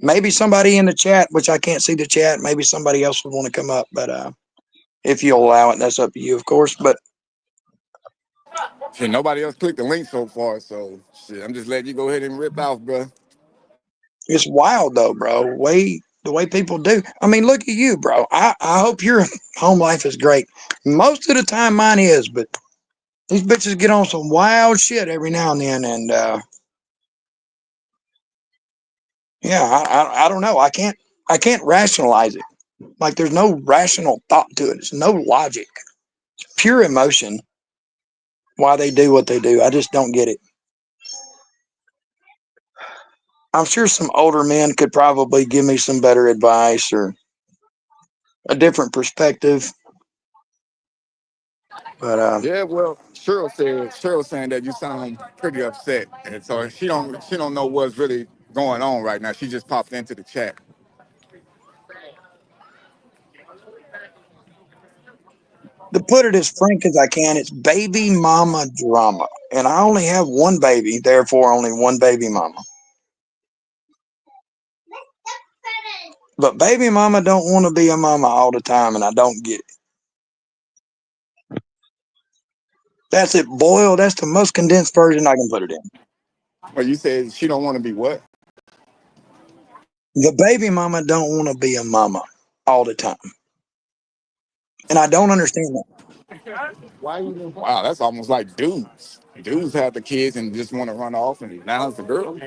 Maybe somebody in the chat, which I can't see the chat, maybe somebody else would want to come up, but if you'll allow it, that's up to you, of course. But
Shit, nobody else clicked the link so far, so shit, I'm just letting you go ahead and rip off, bro.
it's wild though, bro. The way people do. I mean, look at you, bro. I hope your home life is great. Most of the time, mine is, but these bitches get on some wild shit every now and then, and yeah, I don't know. I can't rationalize it. Like, there's no rational thought to it. There's no logic. It's pure emotion. Why they do what they do, I just don't get it. I'm sure some older men could probably give me some better advice or a different perspective, but
Yeah, well, Cheryl saying that you sound pretty upset, and so she don't know what's really going on right now. She just popped into the chat.
to put it as frank as I can, it's baby mama drama, and I only have one baby, therefore only one baby mama. But baby mama don't want to be a mama all the time, and I don't get it. That's it, boiled. That's the most condensed version I can put it in.
Well, you said she don't want to be what?
The baby mama don't want to be a mama all the time, and I don't understand that.
Wow, that's almost like dudes. Dudes have the kids and just want to run off, and now it's the girl.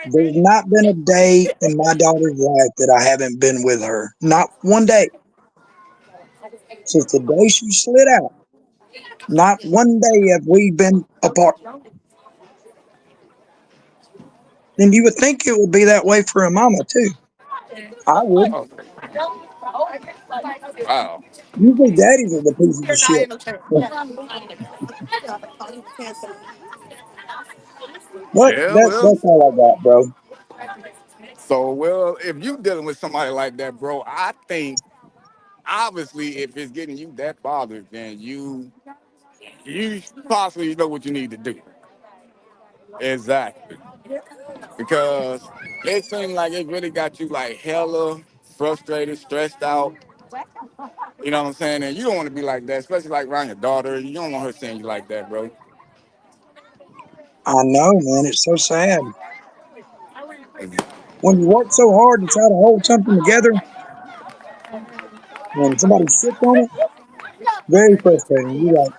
There's not been a day in my daughter's life that I haven't been with her. Not one day since the day she slid out. Not one day have we been apart. And you would think it would be that way for a mama too. I would.
Oh, wow.
Usually daddies are the pieces of shit. But
Yeah, well,
that's all I got, bro.
so well, if you dealing with somebody like that, bro, I think obviously if it's getting you that bothered, then you possibly know what you need to do. Exactly. Because it seemed like it really got you like hella frustrated, stressed out. You know what I'm saying? And you don't want to be like that, especially like around your daughter. You don't want her seeing you like that, bro.
I know, man. It's so sad. When you work so hard to try to hold something together and somebody shits on it, very frustrating. You're like,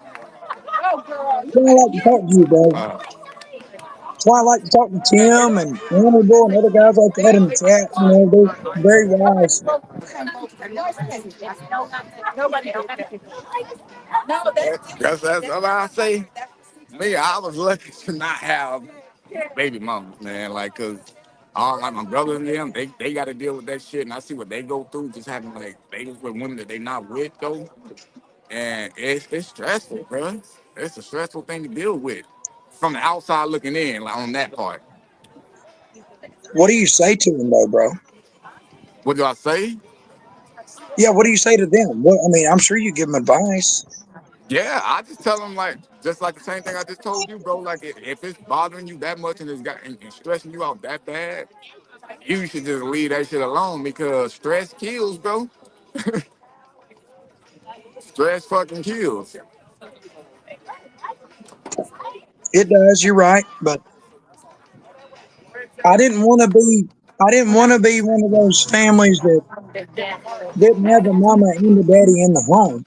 that's why I like to talk to you, bro.
Uh,
That's why I like to talk to Tim and Honorable and other guys like that in the chat. You know, they're very wise.
that's what I say. Me, I was lucky to not have baby mamas, man. Like, cause all like my brother and them, they got to deal with that shit, and I see what they go through, just having like babies with women that they not with though, and it's stressful, bro. It's a stressful thing to deal with from the outside looking in, like on that part.
What do you say to them, though, bro?
What do I say?
Yeah, what do you say to them? What, I mean, I'm sure you give them advice.
Yeah, I just tell them like just like the same thing I just told you, bro. Like if it's bothering you that much and and stressing you out that bad, you should just leave that shit alone because stress kills, bro. Stress fucking kills.
It does. You're right, but I didn't want to be. I didn't want to be one of those families that didn't have a mama and a daddy in the home.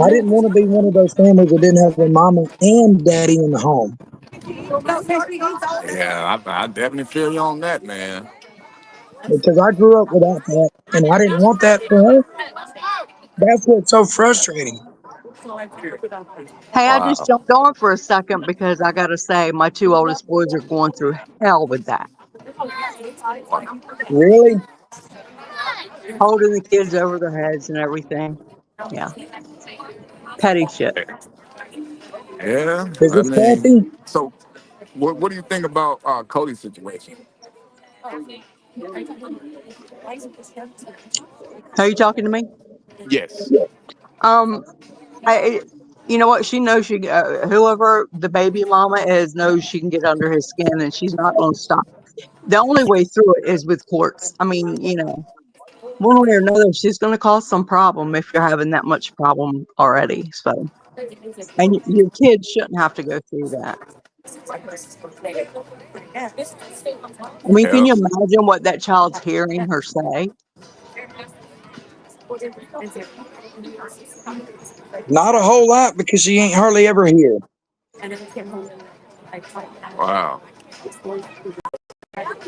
I didn't want to be one of those families that didn't have a mama and daddy in the home
Yeah, I definitely feel you on that, man.
because I grew up without that, and I didn't want that for her. That's what's so frustrating.
Hey, I just
Wow.
jumped on for a second because I gotta say my two oldest boys are going through hell with that.
Really?
Holding the kids over their heads and everything. Yeah. Petty shit.
Yeah,
Is
I
this
mean,
Kathy?
so what do you think about Cody's situation?
Are you talking to me?
Yes.
Um, you know what? She knows whoever the baby mama is knows she can get under his skin and she's not going to stop. The only way through it is with courts. I mean, one way or another, she's going to cause some problem if you're having that much problem already. So, and your kids shouldn't have to go through that. I mean, can
Yeah.
you imagine what that child's hearing her say?
Not a whole lot because she ain't hardly ever here.
Wow.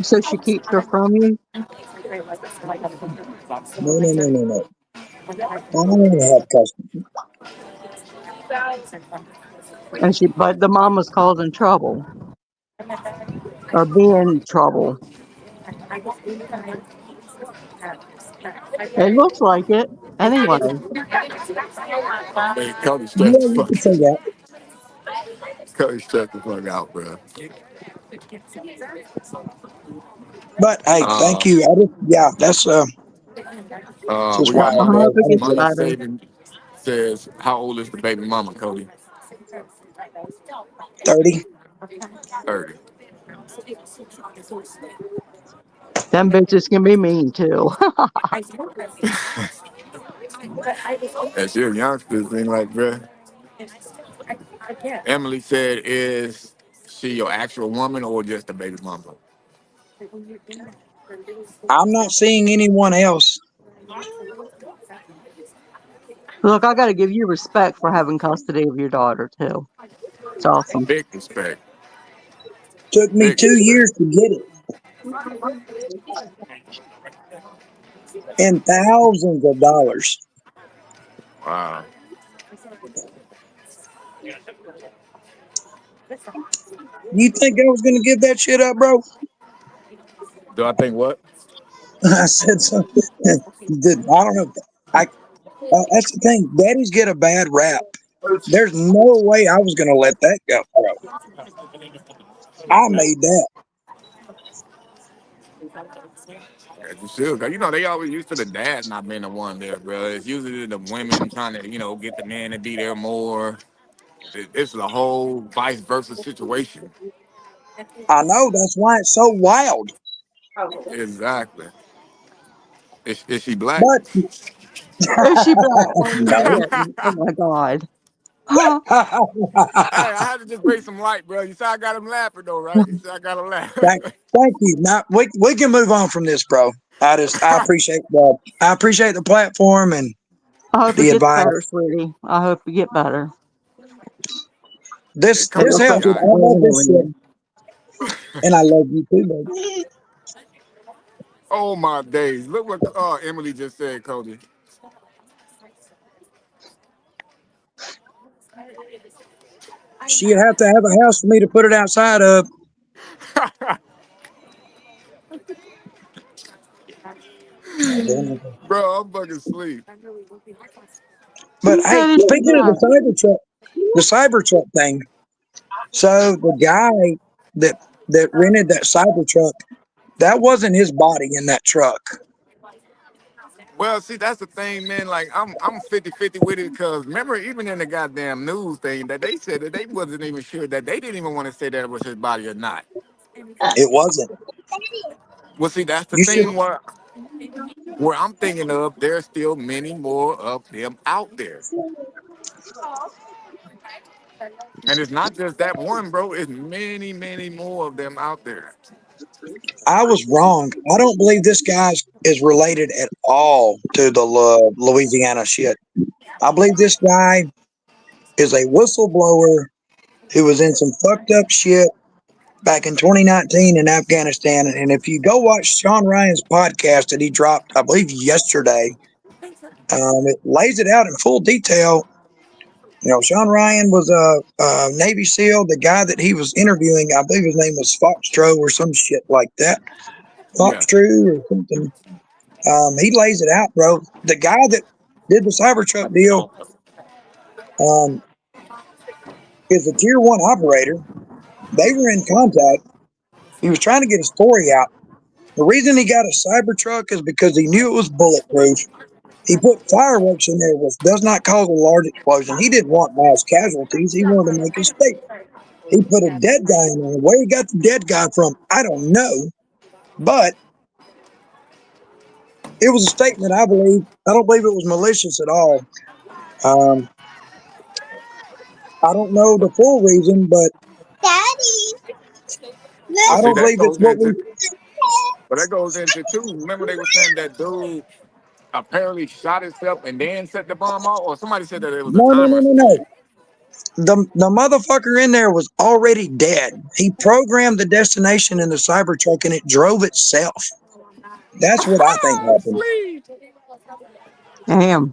So she keeps her from you,
No, no, no, no, no. I don't have custody.
but the mama's causing trouble or being in trouble. It looks like it. Anyway,
Man, Cody
Yeah,
stressed the
you
fuck.
can say that.
Cody stressed the fuck out, bro.
But hey, thank
Uh,
you. Yeah, that's just
we got
wild,
I
bro.
hope
money.
it
I didn't
gets
think.
Money
better.
saving says, how old is the baby mama, Cody?
30.
30.
Them bitches can be mean too.
As you're a youngster, thing like, bro. Emily said, is she your actual woman or just a baby mama?
I'm not seeing anyone else.
Look, I got to give you respect for having custody of your daughter too. It's awesome.
Big respect.
Took me
Big
2 years
respect.
to get it and thousands of dollars.
Wow.
You think I was going to give that shit up, bro?
Do I think what?
I said so. I don't know. That's the thing. Daddies get a bad rap. There's no way I was going to let that go, bro. I made that.
As you should, 'cause, they always used to the dad not being the one there, bro. It's usually the women trying to, get the man to be there more. It's a whole vice versa situation.
I know. That's why it's so wild.
Exactly. Is she black?
But
Is she black? Oh, no
no.
kidding. Oh my God. Huh.
Hey, I had to just bring some light, bro. You said I got him laughing though, right? You said I got him laughing.
Thank you. Now we can move on from this, bro. I appreciate the platform and
I hope it
the
gets
advice.
better, sweetie. I hope you get better.
Hey,
And
Cody,
This
you'll
this
feel
helps.
good
guy.
I love
living
this
on
shit,
you.
and I love you too, baby.
Oh my days! Look what Emily just said, Cody.
She'd have to have a house for me to put it outside of. Oh, damn it.
Bro, I'm fucking asleep.
But
Who
hey,
said he did
speaking of
that?
the Cybertruck thing. So the guy that rented that Cybertruck, that wasn't his body in that truck.
Well, see, that's the thing, man. Like, I'm 50-50 with it because remember, even in the goddamn news thing, that they said that they wasn't even sure that they didn't even want to say that it was his body or not.
It wasn't.
Well, see, that's the
You should.
thing. What? Where I'm thinking of, there's still many more of them out there. And it's not just that one, bro. It's many, many more of them out there.
I was wrong. I don't believe this guy is related at all to the Louisiana shit. I believe this guy is a whistleblower who was in some fucked up shit back in 2019 in Afghanistan. And if you go watch Sean Ryan's podcast that he dropped, I believe yesterday, it lays it out in full detail. You know, Sean Ryan was a Navy SEAL. The guy that he was interviewing, I believe his name was Foxtrot or some shit like that.
Yeah.
Foxtrot or something. He lays it out, bro. The guy that did the Cybertruck deal um, is a tier one operator. They were in contact. He was trying to get a story out. The reason he got a Cybertruck is because he knew it was bulletproof. He put fireworks in there, which does not cause a large explosion. He didn't want mass casualties. He wanted to make a statement. He put a dead guy in there. Where he got the dead guy from, I don't know. But it was a statement, I believe. I don't believe it was malicious at all. Um, I don't know the full reason, but
But
I
see,
don't
that
believe it's
goes
what we.
into, but that goes into too. Remember they were saying that dude apparently shot himself and then set the bomb off, or somebody said that it was a
No, no,
timer
no,
or
no,
some
no.
shit.
The motherfucker in there was already dead. He programmed the destination in the Cybertruck and it drove itself. That's what I think happened.
Sleep.
Damn.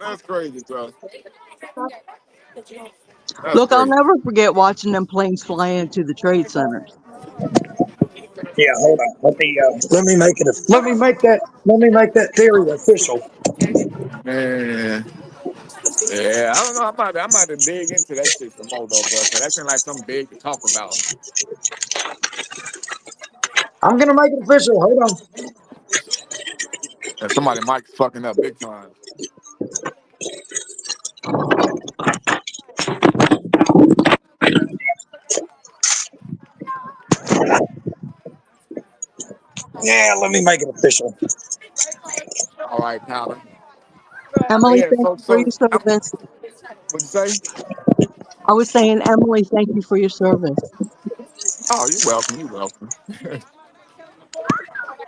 That's crazy, bro. That's
Look, I'll
crazy.
never forget watching them planes fly into the trade centers.
Yeah, hold on. Let me make it. Let me make that theory official.
Man, yeah, I don't know. I'm about to dig into that shit some more though, bro. Cause that seems like something big to talk about.
I'm gonna make it official. Hold on.
And somebody might fucking up big time.
Yeah, let me make it official.
All right, Tyler.
Emily,
Yeah,
thank
so
you for your
I'm,
service.
what'd you say?
I was saying, Emily, thank you for your service.
Oh, you're welcome. You're welcome.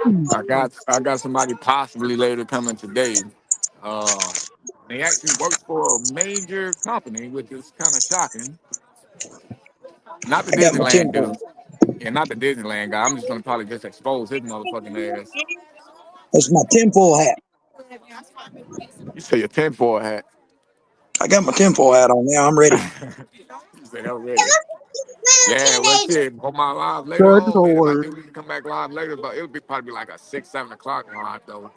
Hmm.
I got somebody possibly later coming today. Uh, they actually works for a major company, which is kind of shocking. Not the
I got my
Disneyland
tinfoil.
dude. Yeah, not the Disneyland guy. I'm just gonna probably just expose his motherfucking ass.
That's my tinfoil hat.
You say your tinfoil hat.
I got my tinfoil hat on now. I'm ready.
You say that already. Yeah, well, shit. On my live later
Good
on, man. If I
Lord.
think we can come back live later, but it'll be probably like a 6, 7 o'clock live though.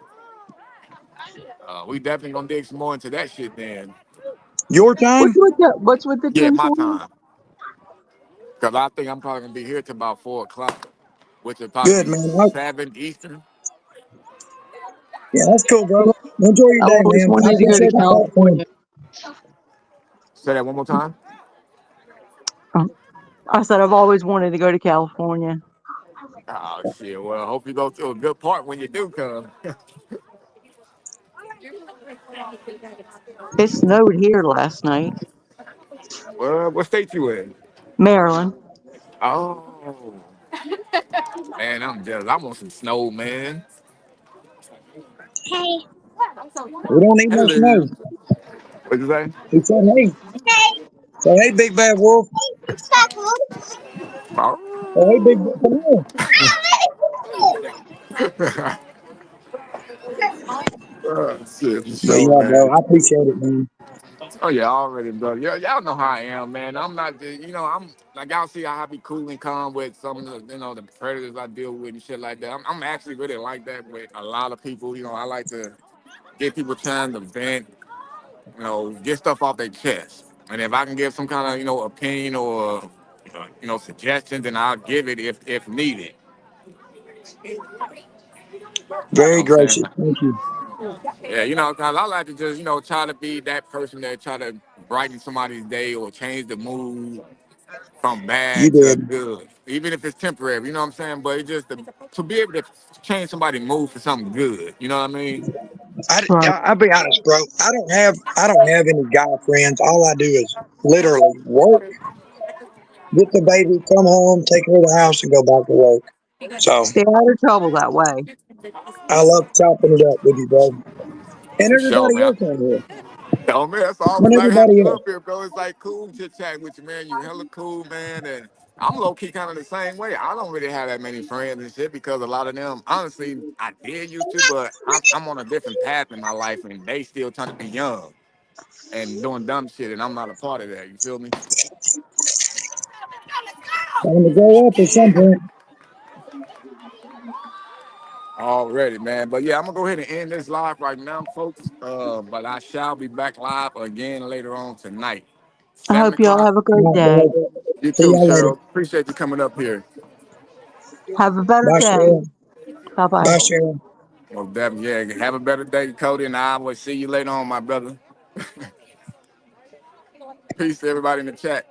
We definitely gonna dig some more into that shit then.
Your time?
What's with the
Yeah, my
tinfoil?
time. Cause I think I'm probably gonna be here till about 4 o'clock, which will probably
Good,
be
man.
7 Eastern.
Yeah, that's cool, bro. Enjoy your
I
day,
always
man. I
wanted to go to
appreciate the platform.
California.
Say that one more time.
I said I've always wanted to go to California.
Oh shit. Well, I hope you go through a good part when you do come.
It snowed here last night.
Well, what state you in?
Maryland.
Oh man, I'm jealous. I want some snow, man.
We don't need no
Hello.
snow.
What'd you say?
He said, hey. Say, hey, big bad wolf. Say, hey, big
Oh.
bad. Come on.
Shit, for
But
sure,
yeah, bro,
man.
I appreciate it, man.
Oh yeah, already, bro. Yeah, y'all know how I am, man. I'm not, I'm like y'all see how I be cool and calm with some of the, the predators I deal with and shit like that. I'm actually really like that with a lot of people. I like to get people trying to vent, get stuff off their chest. And if I can give some kind of, opinion or, suggestions, then I'll give it if needed. You know what
Very
I'm saying?
gracious. Thank you.
Yeah, 'cause I like to just, try to be that person that try to brighten somebody's day or change the mood. from
You
bad to
did.
good, even if it's temporary. You know what I'm saying? But it's just to be able to change somebody's mood for something good. You know what I mean?
Right.
I'll be honest, bro. I don't have any guy friends. All I do is literally work, get the baby, come home, take her to the house, and go back to work. So
Stay out of trouble that way.
I love chopping it up with you, bro, and
For sure,
everybody
man.
else on here,
Oh man, that's all we
and
like having
everybody
you
else.
up here, bro. It's like cool chit chat with you, man. You hella cool, man. And I'm low key kind of the same way. I don't really have that many friends and shit because a lot of them, honestly, I did used to, but I'm on a different path in my life, and they still trying to be young and doing dumb shit, and I'm not a part of that. You feel me?
Time to grow up at some point.
Already, man. But yeah, I'm gonna go ahead and end this live right now, folks. But I shall be back live again later on tonight,
I
7
hope y'all
o'clock.
have a great
All right,
day.
guys.
You
See
too,
y'all later.
Cheryl. Appreciate you coming up here.
Have a better
Bye,
day.
Cheryl.
Bye bye.
Bye, Cheryl.
Well, definitely, yeah. Have a better day, Cody, and I will see you later on, my brother. Peace to everybody in the chat.